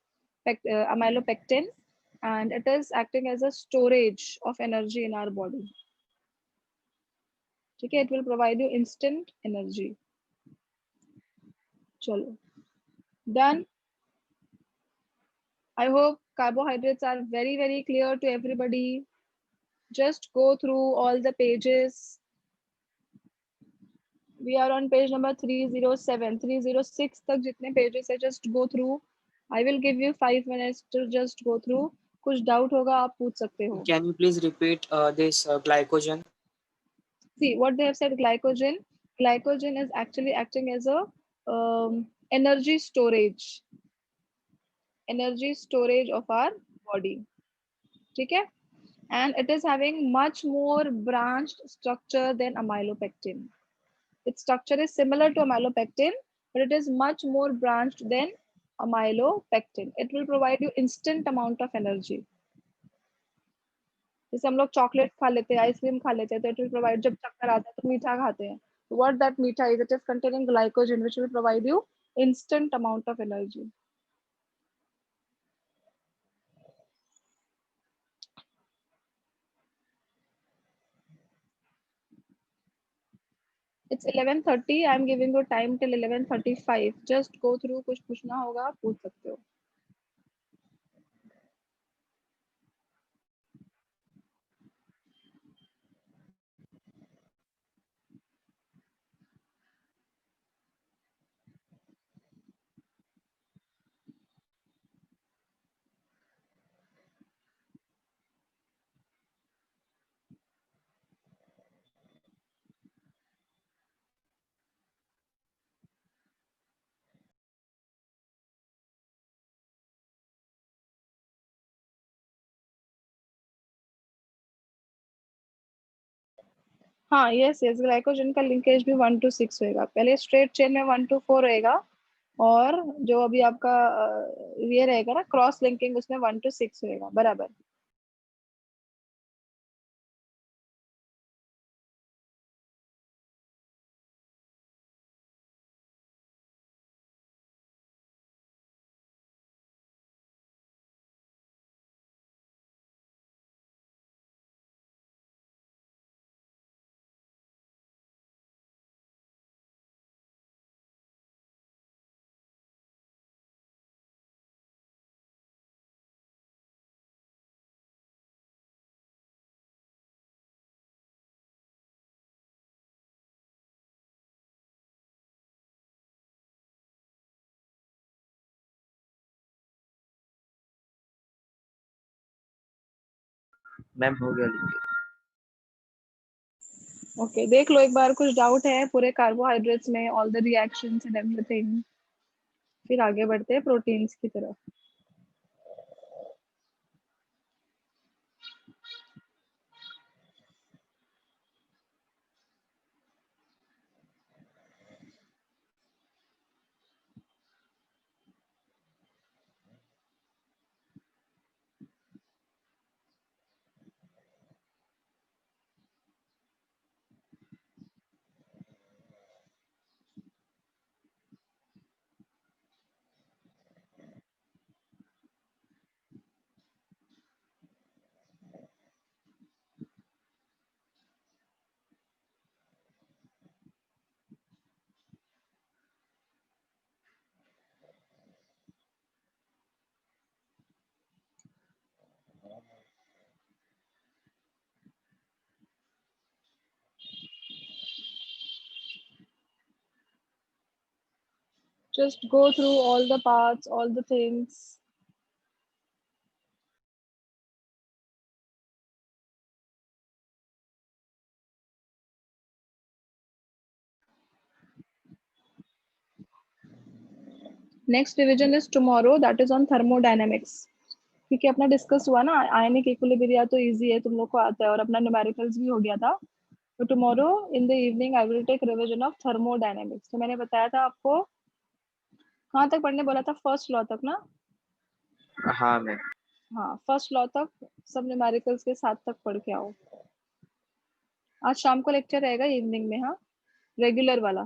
and it is acting as a storage of energy in our body. Okay, it will provide you instant energy. Chalo. Done. I hope carbohydrates are very, very clear to everybody. Just go through all the pages. We are on page number 307, 306 तक जितने pages है, just go through. I will give you 5 minutes to just go through. कुछ doubt होगा आप पूछ सकते हो. Can you please repeat this glycogen? See what they have said. Glycogen. Glycogen is actually acting as a energy storage. Energy storage of our body. Okay? And it is having much more branched structure than amylopectin. Its structure is similar to amylopectin, but it is much more branched than amylopectin. It will provide you instant amount of energy. जैसे हम लोग chocolate खा लेते हैं, ice cream खा लेते हैं, तो it will provide, जब चक्कर आता है तो मीठा खाते हैं. What that मीठा is, it is containing glycogen, which will provide you instant amount of energy. It's 11:30. I'm giving you time till 11:35. Just go through. कुछ पूछना होगा पूछ सकते हो. हाँ, यस यस, ग्लाइकोजन का लिंकेज भी 1 to 6 होएगा. पहले स्ट्रेट चेन में 1 to 4 रहेगा, और जो अभी आपका ये रहेगा ना क्रॉस लिंकिंग, उसमें 1 to 6 होएगा. बराबर. मैम हो गया लिंक. ओके, देख लो एक बार, कुछ डाउट है पूरे कार्बोहाइड्रेट्स में, all the reactions and everything. फिर आगे बढ़ते हैं प्रोटीन्स की तरफ. Just go through all the parts, all the things. Next revision is tomorrow, that is on thermodynamics. क्योंकि अपना डिस्कस हुआ ना आयनिक इक्विलिब्रिया, तो इजी है, तुम लोग को आता है, और अपना न्यूमेरिकल्स भी हो गया था। तो tomorrow in the evening I will take revision of thermodynamics. तो मैंने बताया था आपको, कहाँ तक पढ़ने बोला था, फर्स्ट लॉ तक ना? हाँ मैम। हाँ, फर्स्ट लॉ तक सब न्यूमेरिकल्स के साथ तक पढ़ के आओ। आज शाम को लेक्चर रहेगा इवनिंग में, हाँ, रेगुलर वाला।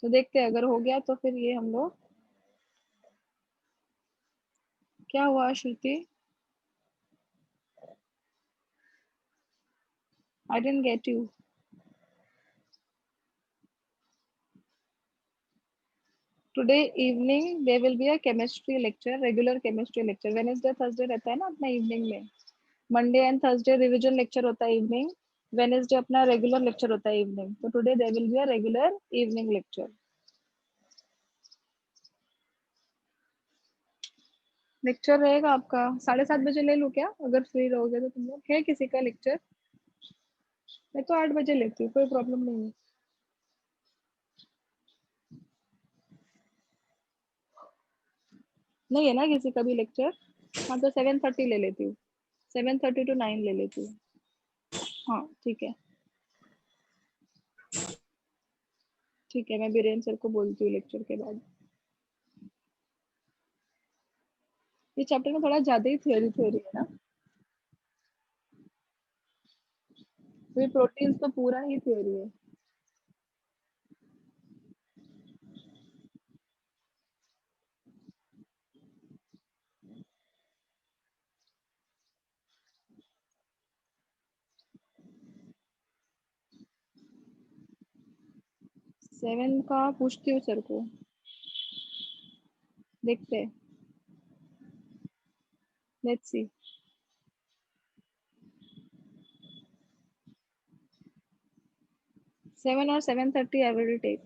तो देखते हैं, अगर हो गया तो फिर ये हम लोग, क्या हुआ Shruti? I didn't get you. Today evening there will be a chemistry lecture, regular chemistry lecture. Wednesday Thursday रहता है ना अपना इवनिंग में। Monday and Thursday revision lecture होता है इवनिंग, वेडनेसडे अपना रेगुलर लेक्चर होता है इवनिंग। तो today there will be a regular evening lecture. Lecture रहेगा आपका 7:30 बजे, ले लूँ क्या अगर फ्री रहोगे तो? तुम लोग है किसी का लेक्चर? मैं तो 8 बजे लेती हूँ, कोई प्रॉब्लम नहीं है। नहीं है ना किसी का भी लेक्चर? हाँ तो 7:30 ले लेती हूँ, 7:30 to 9 ले लेती हूँ। हाँ ठीक है, ठीक है, मैं बीरेन सर को बोलती हूँ लेक्चर के बाद। ये चैप्टर में थोड़ा ज्यादा ही थ्योरी थ्योरी है ना, ये प्रोटीन्स तो पूरा ही थ्योरी है। सेवन का पूछती हूँ सर को, देखते हैं, लेट्स सी। 7 और 7:30 आई विल टेक,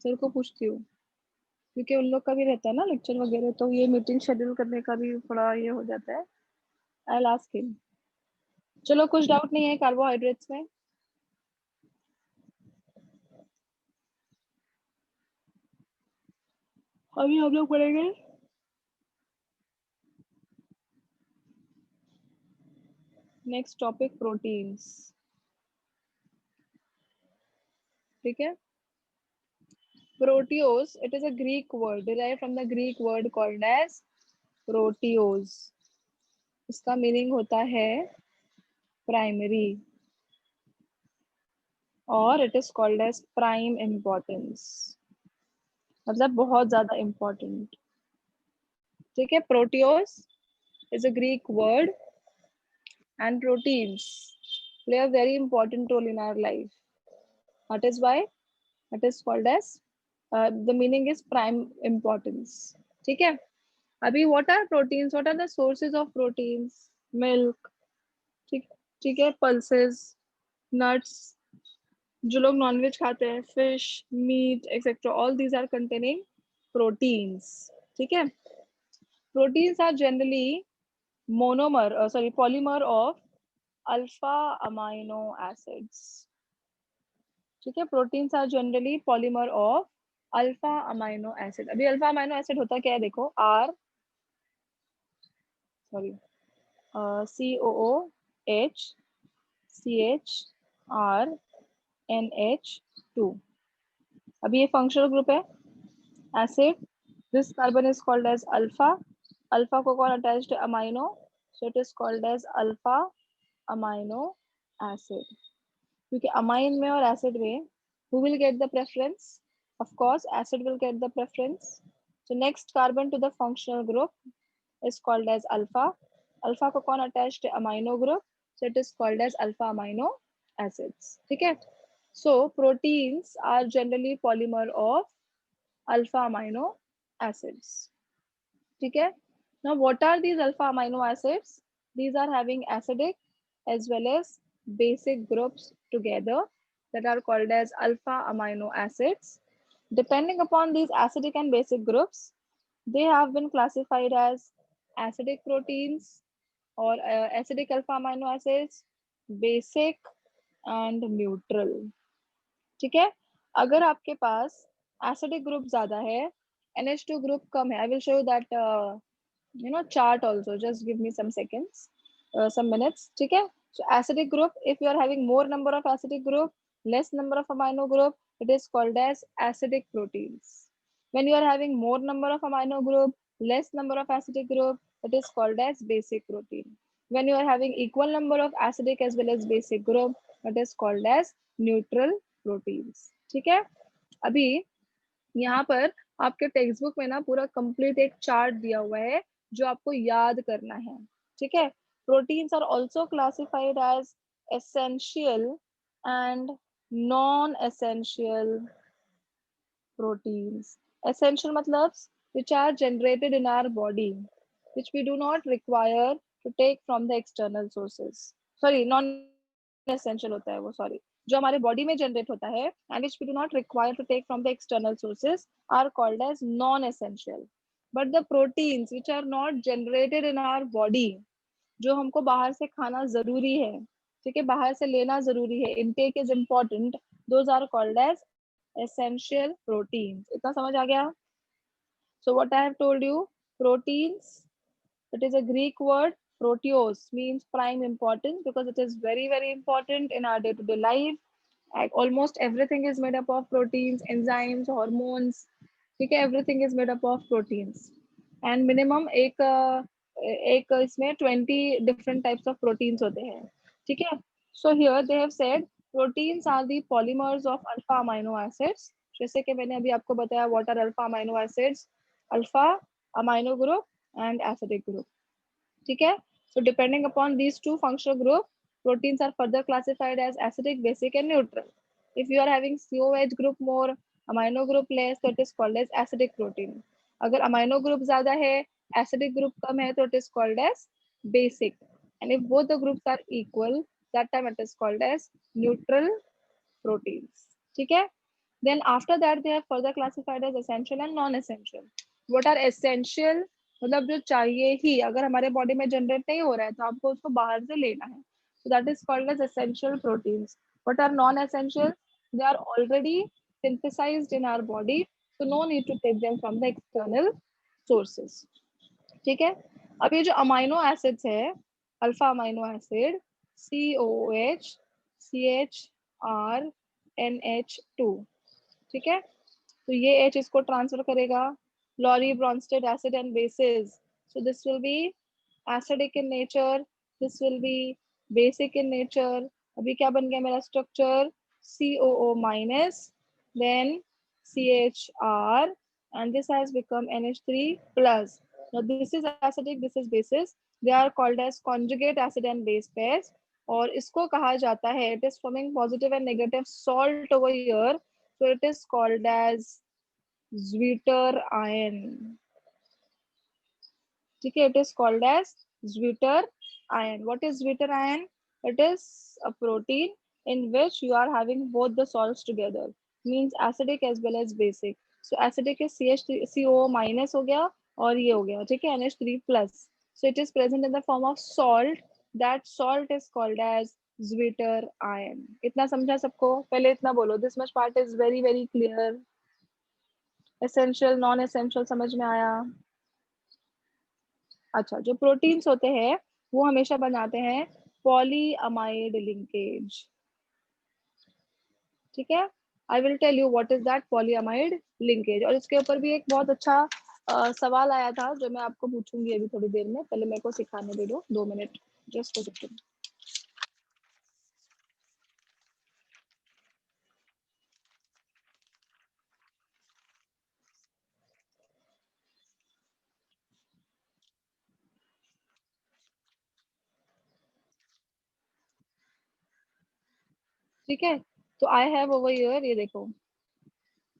सर को पूछती हूँ, क्योंकि उन लोग का भी रहता है ना लेक्चर वगैरह, तो ये मीटिंग शेड्यूल करने का भी थोड़ा ये हो जाता है। I will ask him. चलो, कुछ डाउट नहीं है कार्बोहाइड्रेट्स में? अभी हम लोग पढ़ेंगे नेक्स्ट टॉपिक, प्रोटीन्स। ठीक है, proteose, it is a Greek word derived from the Greek word called as proteose। इसका मीनिंग होता है प्राइमरी, और it is called as prime importance, मतलब बहुत ज्यादा इम्पोर्टेंट। ठीक है, प्रोटियोस is a Greek word and proteins play a very important role in our life. That is why it is called as the meaning is prime importance. ठीक है, अभी what are proteins? What are the sources of proteins? Milk, ठीक, ठीक है, pulses, nuts, जो लोग non veg खाते हैं, fish, meat etcetera, all these are containing proteins. ठीक है, proteins are generally monomer, polymer of alpha amino acids। ठीक है, प्रोटीन्स आर जनरली polymer of alpha amino acid. अभी अल्फा अमाइनो एसिड होता क्या है, देखो, COOH CHRNH2। अभी ये फंक्शनल ग्रुप है acid, this carbon is called as alpha, alpha को कौन अटैच्ड है, amino, so it is called as alpha amino acid. क्योंकि अमाइन में और एसिड में who will get the preference? Of course acid will get the preference. So next carbon to the functional group is called as alpha, alpha को कौन attached है, amino group, so it is called as alpha amino acids। ठीक है, so proteins are generally polymer of alpha amino acids। ठीक है, now what are these alpha amino acids? These are having acidic as well as basic groups together that are called as alpha amino acids। Depending upon these acidic and basic groups, they have been classified as acidic proteins or acidic alpha amino acids, basic and neutral। ठीक है, अगर आपके पास acidic group ज्यादा है, NH2 group कम है. I will show you that chart also. Just give me some seconds, some minutes. ठीक है? So acidic group, if you are having more number of acidic group, less number of amino group, it is called as acidic proteins. When you are having more number of amino group, less number of acidic group, it is called as basic protein. When you are having equal number of acidic as well as basic group, it is called as neutral proteins. ठीक है? अभी यहाँ पर आपके text book में ना पूरा complete एक चार्ट दिया हुआ है जो आपको याद करना है. ठीक है? Proteins are also classified as essential and non essential proteins. Essential matlabs which are generated in our body, which we do not require to take from the external sources. Sorry, non-essential होता है वो, sorry. जो हमारे body में generate होता है and which we do not require to take from the external sources are called as non-essential. But the proteins which are not generated in our body, जो हमको बाहर से खाना जरूरी है, ठीक है, बाहर से लेना जरूरी है, intake is important, those are called as essential proteins. इतना समझ आ गया? So what I have told you, proteins, it is a Greek word. Proteos means prime importance because it is very, very important in our day-to-day life. Like almost everything is made up of proteins, enzymes, hormones. ठीक है, everything is made up of proteins. And minimum एक इसमें 20 different types of proteins होते हैं. ठीक है? So here they have said proteins are the polymers of alpha amino acids. जैसे कि मैंने अभी आपको बताया what are alpha amino acids, alpha amino group and acidic group. ठीक है? So depending upon these two functional group, proteins are further classified as acidic, basic and neutral. If you are having COH group more, amino group less, so it is called as acidic protein. अगर amino group ज्यादा है, acidic group कम है, तो it is called as basic. And if both the groups are equal, that time it is called as neutral proteins. ठीक है? Then after that they are further classified as essential and non-essential. What are essential? मतलब जो चाहिए ही, अगर हमारे body में generate नहीं हो रहा है तो आपको उसको बाहर से लेना है. So that is called as essential proteins. What are non-essential? They are already synthesized in our body, so no need to take them from the external sources. ठीक है? अब ये जो अमाइनो एसिड्स है, alpha amino acid COOH, CHR, NH2, ठीक है? तो ये H इसको ट्रांसफर करेगा. Lorry Bronsted acid and bases. So this will be acidic in nature. This will be basic in nature. अभी क्या बन गया मेरा structure? COO minus, then CHR, and this has become NH3 plus. Now this is acidic, this is bases. They are called as conjugate acid and base pairs. और इसको कहा जाता है, it is forming positive and negative salt over here. So it is called as Zwitter ion. Okay, it is called as Zwitter ion. What is Zwitter ion? It is a protein in which you are having both the salts together. Means acidic as well as basic. So acidic is CH3CO minus हो गया और ये हो गया, ठीक है, NH3 plus. So it is present in the form of salt. That salt is called as Zwitter ion. इतना समझा सबको? पहले इतना बोलो. This much part is very very clear. Essential non essential समझ में आया? अच्छा, जो प्रोटीन्स होते हैं वो हमेशा बनाते हैं पॉलीअमाइड लिंकेज. ठीक है? I will tell you what is that polyamide linkage. और इसके ऊपर भी एक बहुत अच्छा सवाल आया था जो मैं आपको पूछूंगी अभी थोड़ी देर में. पहले मेरे को सिखाने दे दो 2 मिनट, जस्ट फॉर सेकंड. ठीक है? तो आई हैव ओवर हियर, ये देखो,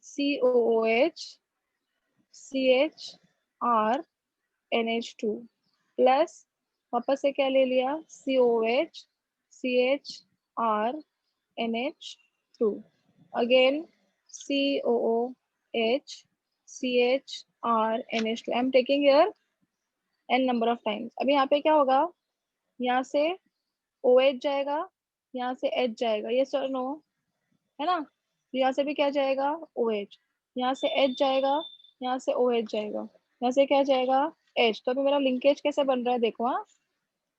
COOH, CHR, NH2 प्लस वापस से क्या ले लिया? COH, CHR, NH2 again COOH, CHR, NH2. I'm taking here n number of times. अभी यहाँ पे क्या होगा? यहाँ से OH जाएगा, यहाँ से H जाएगा, ये सर नो है ना? तो यहाँ से भी क्या जाएगा? OH. यहाँ से H जाएगा, यहाँ से OH जाएगा, यहाँ से क्या जाएगा H। तो अभी मेरा लिंकेज कैसे बन रहा है देखो, हाँ,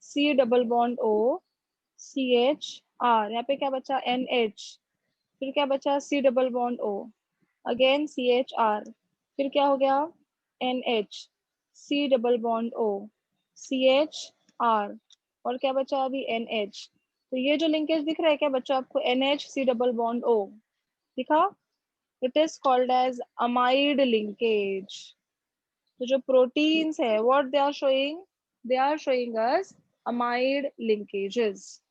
C double bond O CHR, यहाँ पे क्या बचा NH, फिर क्या बचा C double bond O, again CHR, फिर क्या हो गया NH, C double bond O CHR, और क्या बचा अभी NH। तो ये जो लिंकेज दिख रहा है क्या बच्चों आपको, NH C double bond O दिखा, it is called as amide linkage. तो जो प्रोटीन्स है what they are showing us amide linkages.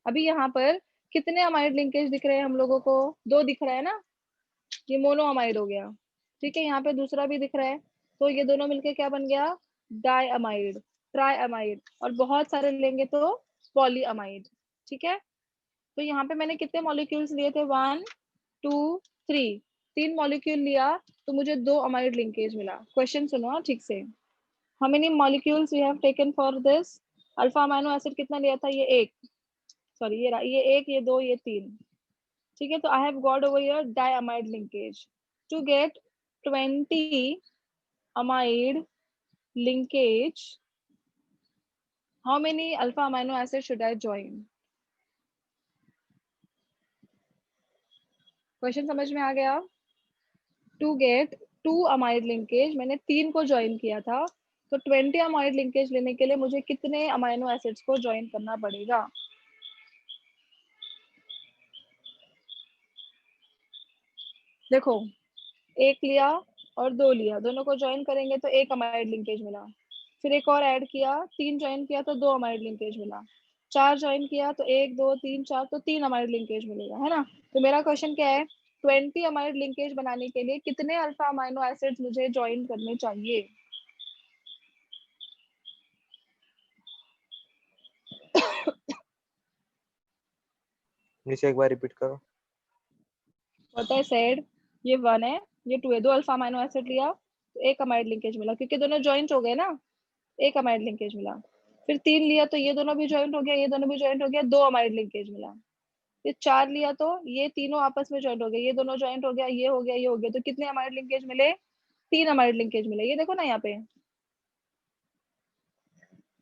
अभी यहाँ पर कितने अमाइड लिंकेज दिख रहे हैं हम लोगों को, दो दिख रहा है ना, ये मोनो अमाइड हो गया, ठीक है, यहाँ पे दूसरा भी दिख रहा है, तो ये दोनों मिलके क्या बन गया, डाई अमाइड, ट्राई अमाइड, और बहुत सारे लेंगे तो पॉली अमाइड, ठीक है। तो यहाँ पे मैंने कितने मॉलिक्यूल्स लिए थे, 1 2 3, 3 मॉलिक्यूल लिया तो मुझे 2 अमाइड लिंकेज मिला। क्वेश्चन सुनो हाँ ठीक से, how many molecules we have taken for this alpha amino acid, कितना लिया था, ये एक, सॉरी ये एक, ये दो, ये तीन, ठीक है। तो I have got over here diamide linkage. To get 20 amide linkage, how many alpha amino acids should I join? Question समझ में आ गया। टू गेट 2 अमाइड लिंकेज, मैंने 3 को ज्वाइन किया था, तो 20 अमाइड लिंकेज लेने के लिए मुझे कितने अमाइनो एसिड्स को ज्वाइन करना पड़ेगा। देखो, एक लिया और 2 लिया, दोनों को ज्वाइन करेंगे तो 1 अमाइड लिंकेज मिला, फिर एक और ऐड किया, 3 ज्वाइन किया तो 2 अमाइड लिंकेज मिला, 4 ज्वाइन किया तो 1 2 3 4, तो 3 अमाइड लिंकेज मिलेगा, है ना। तो मेरा क्वेश्चन क्या है, 20 अमाइड लिंकेज बनाने के लिए कितने अल्फा अमाइनो एसिड्स मुझे ज्वाइन करने चाहिए। नीचे एक बार रिपीट करो। व्हाट आई सेड, ये 1 है, ये 2 है, 2 अल्फा अमाइनो एसिड लिया तो 1 अमाइड लिंकेज मिला, क्योंकि दोनों ज्वाइंट हो गए ना, 1 अमाइड लिंकेज मिला। फिर 3 लिया तो ये दोनों भी ज्वाइंट हो गया, ये दोनों भी ज्वाइंट हो गया, 2 अमाइड लिंकेज मिला। फिर 4 लिया तो ये तीनों आपस में ज्वाइंट हो गए, ये दोनों ज्वाइंट हो गया, ये हो गया, ये हो गया, तो कितने अमाइड लिंकेज मिले, 3 अमाइड लिंकेज मिले। ये देखो ना यहाँ पे,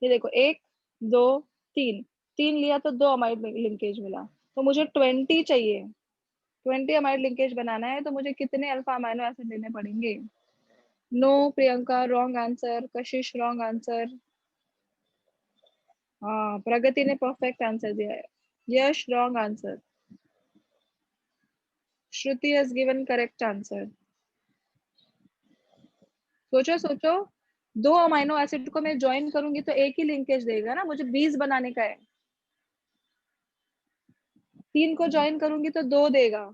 ये देखो 1 2 3, 3 लिया तो 2 अमाइड लिंकेज मिला, तो मुझे 20 चाहिए, 20 अमाइड लिंकेज बनाना है तो मुझे कितने अल्फा अमाइनो एसिड लेने पड़ेंगे। No Priyanka wrong answer, Kashish wrong answer, हाँ प्रगति ने परफेक्ट आंसर दिया है, Yash wrong answer, Shruti has given correct answer. सोचो सोचो, 2 अमाइनो एसिड को मैं ज्वाइन करूंगी तो एक ही लिंकेज देगा ना, मुझे 20 बनाने का है, 3 को ज्वाइन करूंगी तो 2 देगा,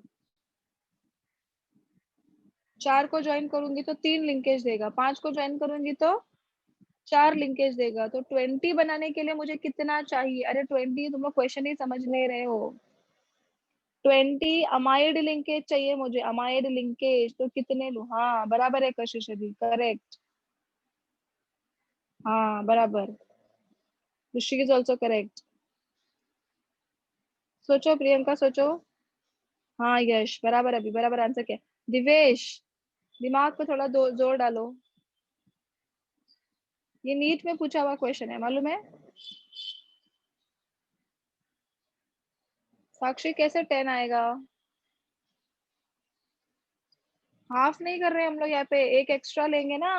4 को ज्वाइन करूंगी तो 3 लिंकेज देगा, 5 को ज्वाइन करूंगी तो 4 लिंकेज देगा। तो 20 बनाने के लिए मुझे कितना चाहिए, अरे 20, तुम लोग क्वेश्चन ही समझ नहीं रहे हो, 20 अमाइड लिंकेज चाहिए मुझे, अमाइड लिंकेज, तो कितने लूं, हाँ बराबर है कशिश, अभी करेक्ट, हाँ बराबर, ऋषि इज ऑल्सो करेक्ट। सोचो प्रियंका सोचो, हाँ यश बराबर, अभी बराबर आंसर क्या है? दिवेश, दिमाग पे थोड़ा जोर डालो, ये नीट में पूछा हुआ क्वेश्चन है मालूम है। साक्षी कैसे 10 आएगा, हाफ नहीं कर रहे हम लोग यहाँ पे, एक एक्स्ट्रा लेंगे ना।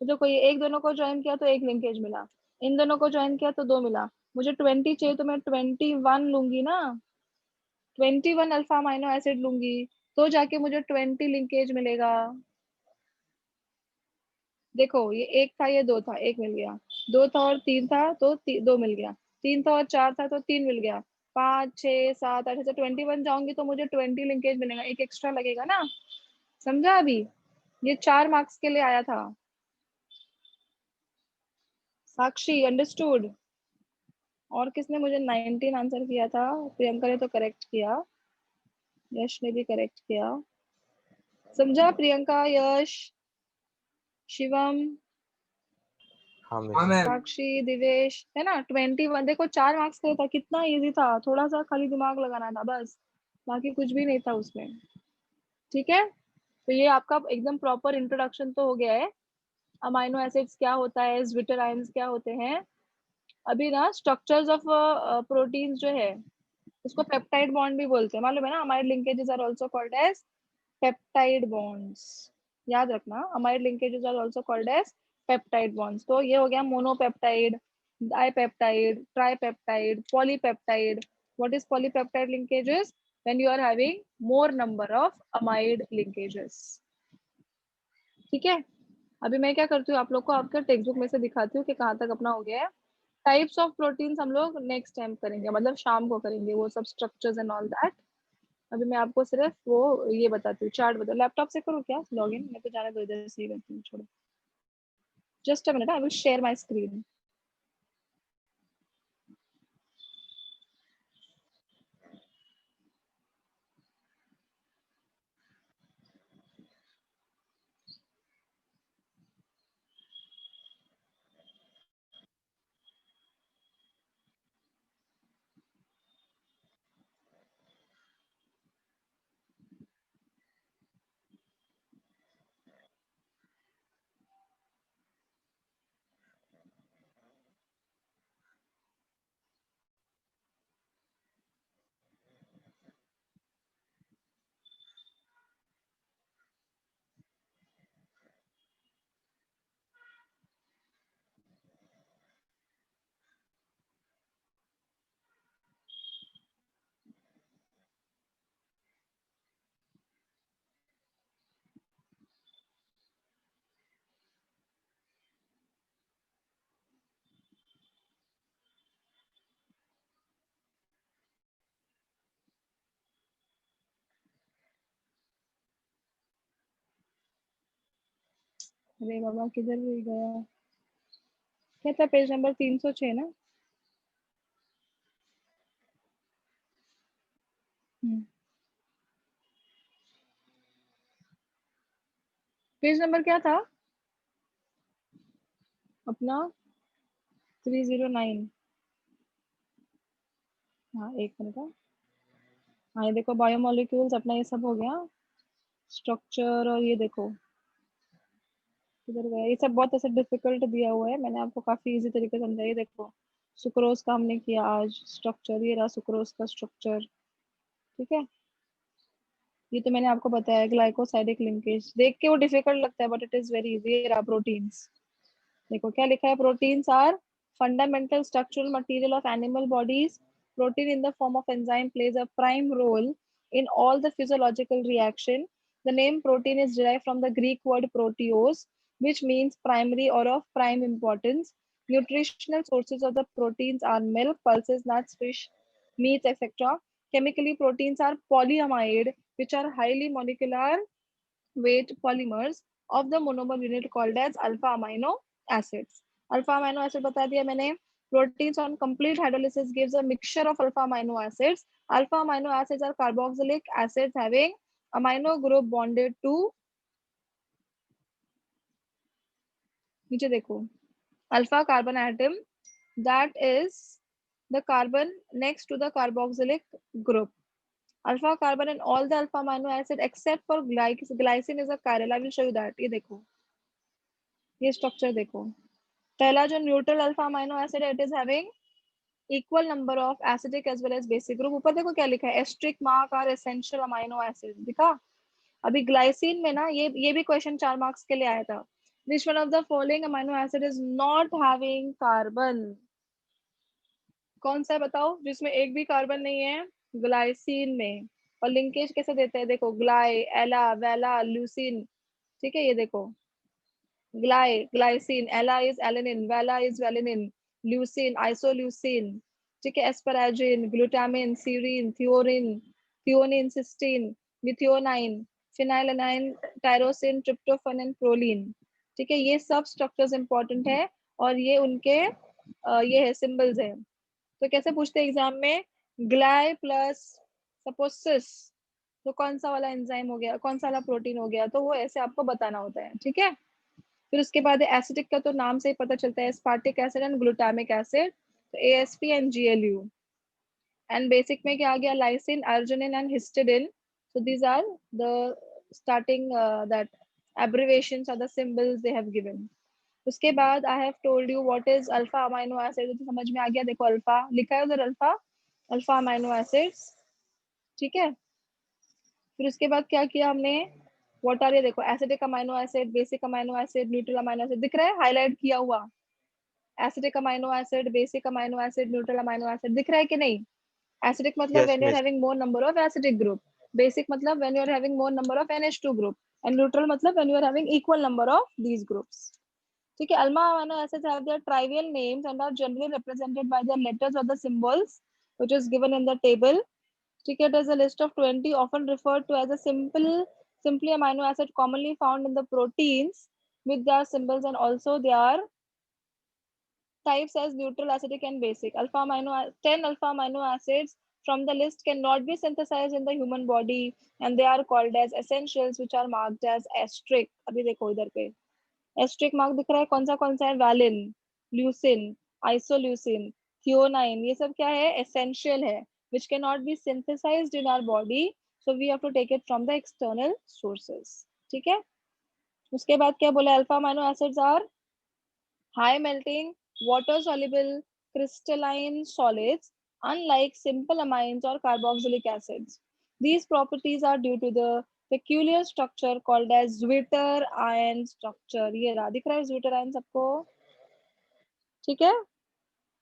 तो देखो ये एक दोनों को ज्वाइन किया तो 1 लिंकेज मिला, इन दोनों को ज्वाइन किया तो 2 मिला, मुझे 20 चाहिए तो मैं 21 लूंगी ना, 21 अल्फा अमाइनो एसिड लूंगी तो जाके मुझे 20 लिंकेज मिलेगा। देखो ये एक था, ये 2 था, एक मिल गया, 2 था और 3 था तो 2 मिल गया, 3 था और 4 था तो 3 मिल गया, 5 6 7 8 से 21 जाऊंगी तो मुझे 20 लिंकेज मिलेगा, एक एक्स्ट्रा लगेगा ना, समझा अभी, ये 4 मार्क्स के लिए आया था। साक्षी अंडरस्टूड। और किसने मुझे 19 आंसर किया था, प्रियंका ने तो करेक्ट किया, यश ने भी करेक्ट किया, समझा प्रियंका, यश, शिवम, हाँ हाँ मैम। मैम। साक्षी, दिवेश, है ना। 21 देखो 4 मार्क्स का था, कितना इजी था, थोड़ा सा खाली दिमाग लगाना था बस, बाकी कुछ भी नहीं था उसमें, ठीक है। तो ये आपका एकदम प्रॉपर इंट्रोडक्शन तो हो गया है, अमाइनो एसिड्स क्या होता है, ज्विटर आयंस क्या होते हैं। अभी ना स्ट्रक्चर्स ऑफ प्रोटीन्स जो है उसको पेप्टाइड बॉन्ड भी बोलते हैं, मालूम है ना। Amide linkages are also called as peptide bonds, याद रखना, amide linkages are also called as peptide bonds. तो ये हो गया monopeptide, dipeptide, tripeptide, polypeptide. What is polypeptide linkages? When you are having more number of amide linkages. ठीक है, अभी मैं क्या करती हूँ, आप लोग को आपके टेक्स्ट बुक में से दिखाती हूँ कि कहाँ तक अपना हो गया है। टाइप्स ऑफ प्रोटीन्स हम लोग नेक्स्ट टाइम करेंगे, मतलब शाम को करेंगे वो सब स्ट्रक्चर्स एंड ऑल दैट। अभी मैं आपको सिर्फ वो ये बताती हूँ, चार्ट बता। लैपटॉप से करूँ क्या लॉगिन? मैं तो जाने दो, इधर से ही करती हूँ, छोड़ो। Just a minute, I will share my screen. अरे बाबा किधर गया? क्या था पेज नंबर 306 ना? पेज नंबर क्या था अपना? 309। हाँ एक मिनट। हाँ ये देखो, बायोमोलिक्यूल्स अपना ये सब हो गया, स्ट्रक्चर। और ये देखो किधर गया, ये सब बहुत ऐसे डिफिकल्ट दिया हुआ है, मैंने आपको काफी इजी तरीके से समझाया। ये देखो सुक्रोज का हमने किया आज स्ट्रक्चर, ये रहा सुक्रोज का स्ट्रक्चर। ठीक है, ये तो मैंने आपको बताया, ग्लाइकोसाइडिक लिंकेज। देख के वो डिफिकल्ट लगता है but it is very easy. ये रहा प्रोटीन्स, देखो क्या लिखा है, proteins are fundamental structural material of animal bodies. Protein in the form of enzyme plays a prime role in all the physiological reaction. The name protein is derived from the Greek word proteos, which means primary or of prime importance. Nutritional sources of the proteins are milk, pulses, nuts, fish, meats, etc. Chemically, proteins are polyamide, which are highly molecular weight polymers of the monomer unit called as alpha amino acids. Alpha amino acid बता दिया मैंने. Proteins on complete hydrolysis gives a mixture of alpha amino acids. Alpha amino acids are carboxylic acids having amino group bonded to, नीचे देखो, alpha carbon atom that is the carbon next to the carboxylic group. Alpha carbon in all the alpha amino acid except for glycine is a chiral. I will show you that. ये देखो, ये structure देखो। पहला जो neutral alpha amino acid है, it is having equal number of acidic as well as basic group. ऊपर देखो क्या लिखा है, एस्ट्रिक मार्क और एसेंशियल अमाइनो एसिड दिखा। अभी ग्लाइसिन में ना ये भी क्वेश्चन 4 मार्क्स के लिए आया था। Which one of the following amino acid is not having carbon? कौन सा है बताओ जिसमें एक भी कार्बन नहीं है? ग्लाइसिन में। और लिंकेज कैसे देते हैं, देखो ग्लाई, एला, वेला, ल्यूसिन। ठीक है, ये देखो glycine, ella is alanine, vala is valine, leucine, isoleucine, ठीक है, asparagine, glutamine, serine, threonine, cysteine, methionine, phenylalanine, tyrosine, tryptophan and proline। ठीक है, ये सब स्ट्रक्चर्स इंपॉर्टेंट है और ये उनके ये है सिंबल्स है। तो कैसे पूछते हैं एग्जाम में, ग्लाई प्लस सपोज सिस, तो कौन सा वाला एंजाइम हो गया, कौन सा वाला प्रोटीन हो गया, तो वो ऐसे आपको बताना होता है। ठीक है, फिर उसके बाद एसिडिक का तो नाम से ही पता चलता है, aspartic acid and glutamic acid, तो ASP and GLU. And basic में क्या आ गया, lysine, arginine and histidine. So these are the starting that abbreviations or the symbols they have given. उसके बाद I have told you what is alpha amino acid, तो समझ में आ गया. देखो अल्फा लिखा है उधर, अल्फा अमाइनो एसिड्स. ठीक है. फिर उसके बाद क्या किया हमने, व्हाट आर ये, देखो acidic amino acid, basic amino acid, neutral amino acid दिख रहा है हाईलाइट किया हुआ. Acidic amino acid, basic amino acid, neutral amino acid दिख रहा है कि नहीं. एसिडिक मतलब Yes, when you are miss. Having more number of acidic group, basic मतलब when you are having more number of NH2 group, and neutral मतलब when you are having equal number of these groups. ठीक है. Alpha amino acids have their trivial names and are generally represented by the letters और the symbols which is given in the table. ठीक है. It is a list of 20 often referred to as a simply amino acid commonly found in the proteins with their symbols, and also they are types as neutral, acidic and basic. 10 alpha amino acids from the list cannot be synthesized in the human body and they are called as essentials which are marked as asterisk. अभी देखो इधर पे asterisk mark दिख रहा है. कौन सा है, valine, leucine, isoleucine, threonine, ये सब क्या है, essential है, which cannot be synthesized in our body, so we have to take it from the external sources. ठीक है. उसके बाद क्या बोला, alpha amino acids are high melting, water soluble, crystalline solids, unlike simple amines or carboxylic acids. These properties are due to the peculiar structure called as Zwitter ion structure. ये रहा, दिख रहा है Zwitter ion सबको. ठीक है.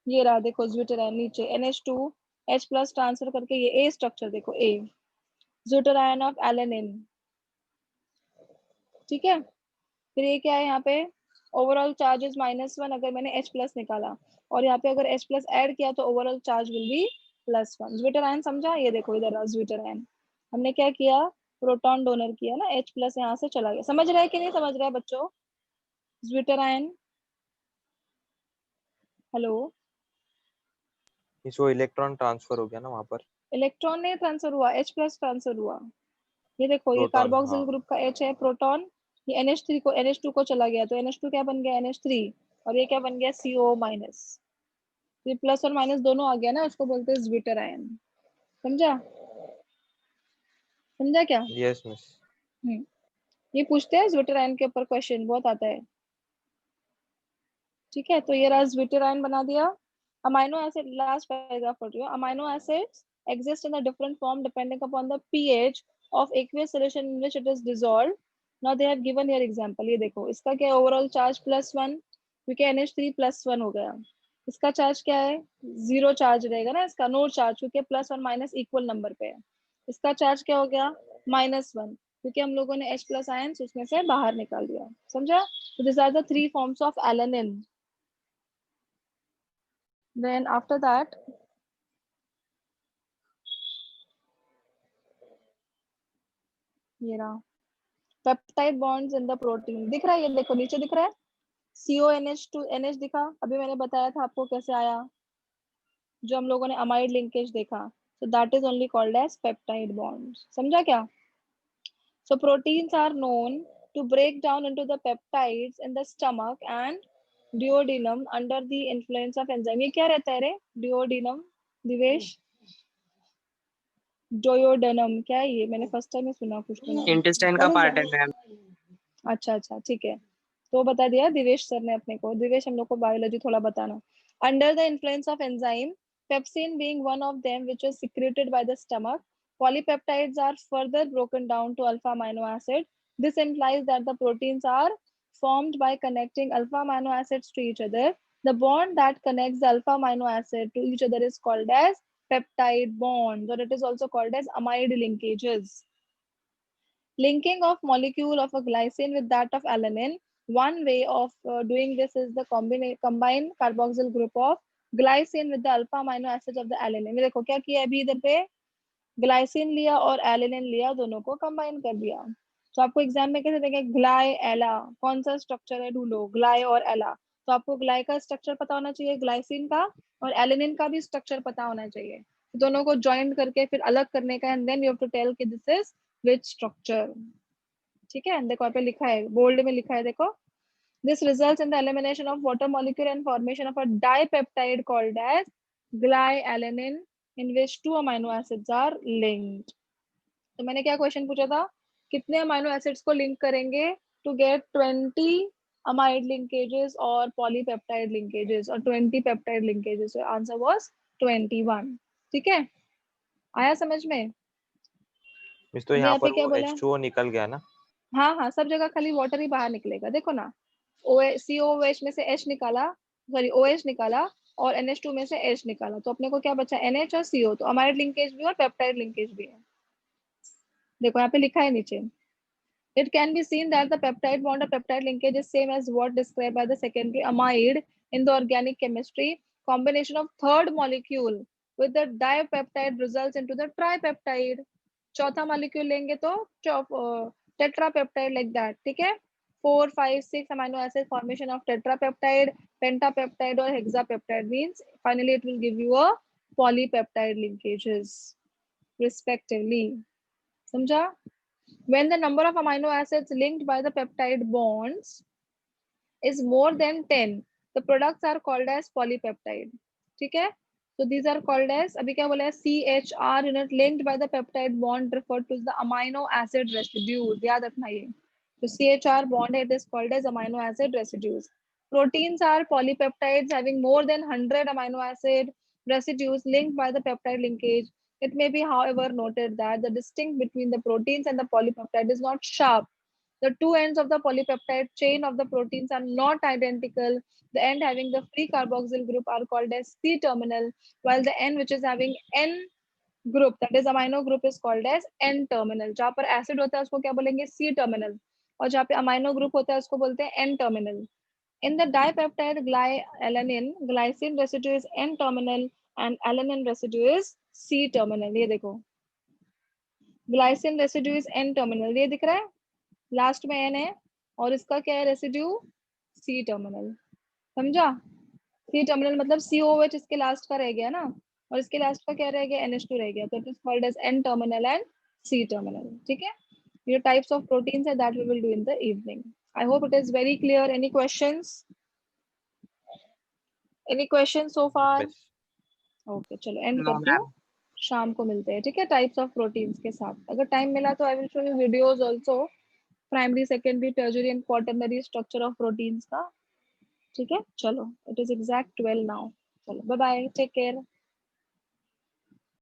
ये रहा देखो Zwitter ion नीचे NH2 H plus ट्रांसफर करके ये A स्ट्रक्चर देखो A, Zwitter ion of alanine. ठीक है. फिर ये क्या है यहाँ पे, ओवरऑल चार्ज इज -1 अगर मैंने H प्लस निकाला, और यहाँ पे अगर H प्लस ऐड किया तो overall charge will be +1. Zwitter ion समझा, ये देखो इधर ज्विटर आयन हमने क्या किया, प्रोटॉन डोनर किया ना, H प्लस यहाँ से चला गया. समझ रहा है कि नहीं समझ रहा है बच्चों. ज्विटर आयन, हेलो, इसको इलेक्ट्रॉन ट्रांसफर हो गया ना वहां पर. इलेक्ट्रॉन नहीं ट्रांसफर हुआ, H प्लस ट्रांसफर हुआ. ये देखो ये प्रोटॉन, कार्बोक्सिल हाँ. ग्रुप का H है, प्रोटॉन, ये NH3 को NH2 को चला गया तो NH2 क्या बन गया, NH3, और ये क्या बन गया, CO-. ये प्लस और माइनस दोनों आ गया ना, उसको बोलते हैं ज्विटर आयन. समझा, समझा क्या. Yes, miss. ये पूछते हैं ज्विटर आयन के ऊपर क्वेश्चन बहुत आता है. ठीक है. तो ये रहा ज्विटर आयन बना दिया. अमाइनो एसिड, लास्ट पैराग्राफ पढ़ रही हूँ. Amino acids exist in a different form depending upon the pH of aqueous solution in which it is dissolved. Now they have given here example. ये देखो इसका क्या, overall charge +1 क्योंकि NH3 +1 हो गया. इसका चार्ज क्या है, 0 चार्ज रहेगा ना, इसका नो चार्ज क्योंकि प्लस और माइनस इक्वल नंबर पे है. इसका चार्ज क्या हो गया, -1 क्योंकि हम लोगों ने H प्लस आयन्स उसमें से बाहर निकाल दिया. समझा. So these are the 3 forms of alanine. Then after that, ये रहा peptide bonds in the protein. दिख रहा है, ये देखो नीचे दिख रहा है CONH2 NH दिखा. अभी मैंने बताया था आपको कैसे आया, जो हम लोगों ने अमाइड लिंकेज देखा. So that is only called as peptide bonds. समझा क्या. So proteins are known to break down into the peptides in the stomach and duodenum under the influence of enzyme. ये क्या रहता है रे, duodenum, दिवेश, duodenum क्या है ये, मैंने फर्स्ट टाइम में सुना कुछ तो. इंटेस्टाइन का पार्ट है मैम. अच्छा ठीक है. तो बता दिया दिवेश सर ने अपने को. दिवेश हम लोग को बायोलॉजी थोड़ा बताना. Under the influence of enzyme, pepsin being one of them, which is secreted by the stomach, polypeptides are further broken down to alpha amino acid. This implies that the proteins are formed by connecting alpha amino acids to each other. The bond that connects the alpha amino acid to each other is called as peptide bonds, or it is also called as amide linkages. Linking of molecule of a glycine with that of alanine. One way of doing this is the combined carboxyl group of glycine with the alpha amino acids of the alanine. में देखो क्या किया अभी इधर पे, glycine लिया और alanine लिया, दोनों को कंबाइन कर दिया. तो आपको एग्जाम में कैसे देंगे, ग्लाइ एला, कौन सा स्ट्रक्चर है ढूंढो, ग्लाइ और एला. तो आपको ग्लाइ का स्ट्रक्चर पता होना चाहिए, ग्लाइसिन का, और एलिनिन का भी स्ट्रक्चर पता होना चाहिए. दोनों को ज्वाइन करके फिर अलग करने का, and then you have to tell कि दिस इज विच स्ट्रक्चर. ठीक है. देखो यहाँ पे लिखा है, बोल्ड में लिखा है देखो. This results in the elimination of water molecule and formation of a dipeptide called as glialanine, in which 2 amino acids are linked. तो मैंने क्या क्वेश्चन पूछा था, कितने अमाइनो एसिड्स को लिंक करेंगे टू गेट 20 अमाइड लिंकेजेस और पॉलीपेप्टाइड लिंकेजेस और 20 पेप्टाइड लिंकेजेस. Answer was 21. ठीक है, आया समझ में? मिस तो अब यहाँ यहाँ पे पर क्या वो बोला है? H2O निकल गया ना। हाँ हाँ, सब जगह खाली वाटर ही बाहर निकलेगा. देखो ना, COOH में से H निकाला, सॉरी OH निकाला और NH2 में से H निकाला, तो अपने को क्या बचा? NH और CO. तो अमाइड लिंकेज भी और पेप्टाइड लिंकेज भी है. देखो यहाँ पे लिखा है नीचे. It can be seen that the peptide bond or peptide linkage is same as what described by the secondary amide in the organic chemistry. Combination of third molecule with the dipeptide results into the tripeptide. चौथा molecule लेंगे तो tetrapeptide like that. ठीक है? 4, 5, 6 amino acid formation of tetrapeptide, pentapeptide or hexapeptide means finally it will give you a polypeptide linkages respectively. समझा? When the number of amino acids linked by the peptide bonds is more than 10, the products are called as polypeptide. ठीक है? So these are called as, अभी क्या बोला है? CHR unit linked by the peptide bond referred to as the amino acid residues. याद रखना ये. तो CHR bond it is called as amino acid residues. Proteins are polypeptides having more than 100 amino acid residues linked by the peptide linkage. It may be, however, noted that the distinction between the proteins and the polypeptide is not sharp. The two ends of the polypeptide chain of the proteins are not identical. The end having the free carboxyl group are called as C-terminal, while the end which is having N group, that is amino group, is called as N-terminal. जहाँ पर acid होता है उसको क्या बोलेंगे? C-terminal. और जहाँ पे amino group होता है उसको बोलते हैं N-terminal. In the dipeptide alanine, glycine residue is N-terminal and alanine residue is C-terminal. ये देखो, glycine residue is N-terminal. ये दिख रहा है? लास्ट में N है और इसका क्या है? Residue C-terminal. समझा? C-terminal मतलब COOH इसके लास्ट का रह गया ना, और इसके लास्ट का क्या रह गया? NH2 रह गया. तो it is called as N-terminal and C-terminal. ठीक है? ये टाइप्स ऑफ प्रोटीन्स है that we will do in the evening. I hope it is very clear. Any questions? Any question so far? Miss okay, चलो and No, करती हूँ. ma'am. शाम को मिलते हैं. ठीक है? टाइप्स ऑफ प्रोटीन्स के साथ. अगर टाइम मिला तो I will show you videos also, primary, secondary, tertiary and quaternary structure of proteins का. ठीक है? चलो, इट इज एग्जैक्ट 12 नाउ. चलो, बाय बाय, टेक केयर.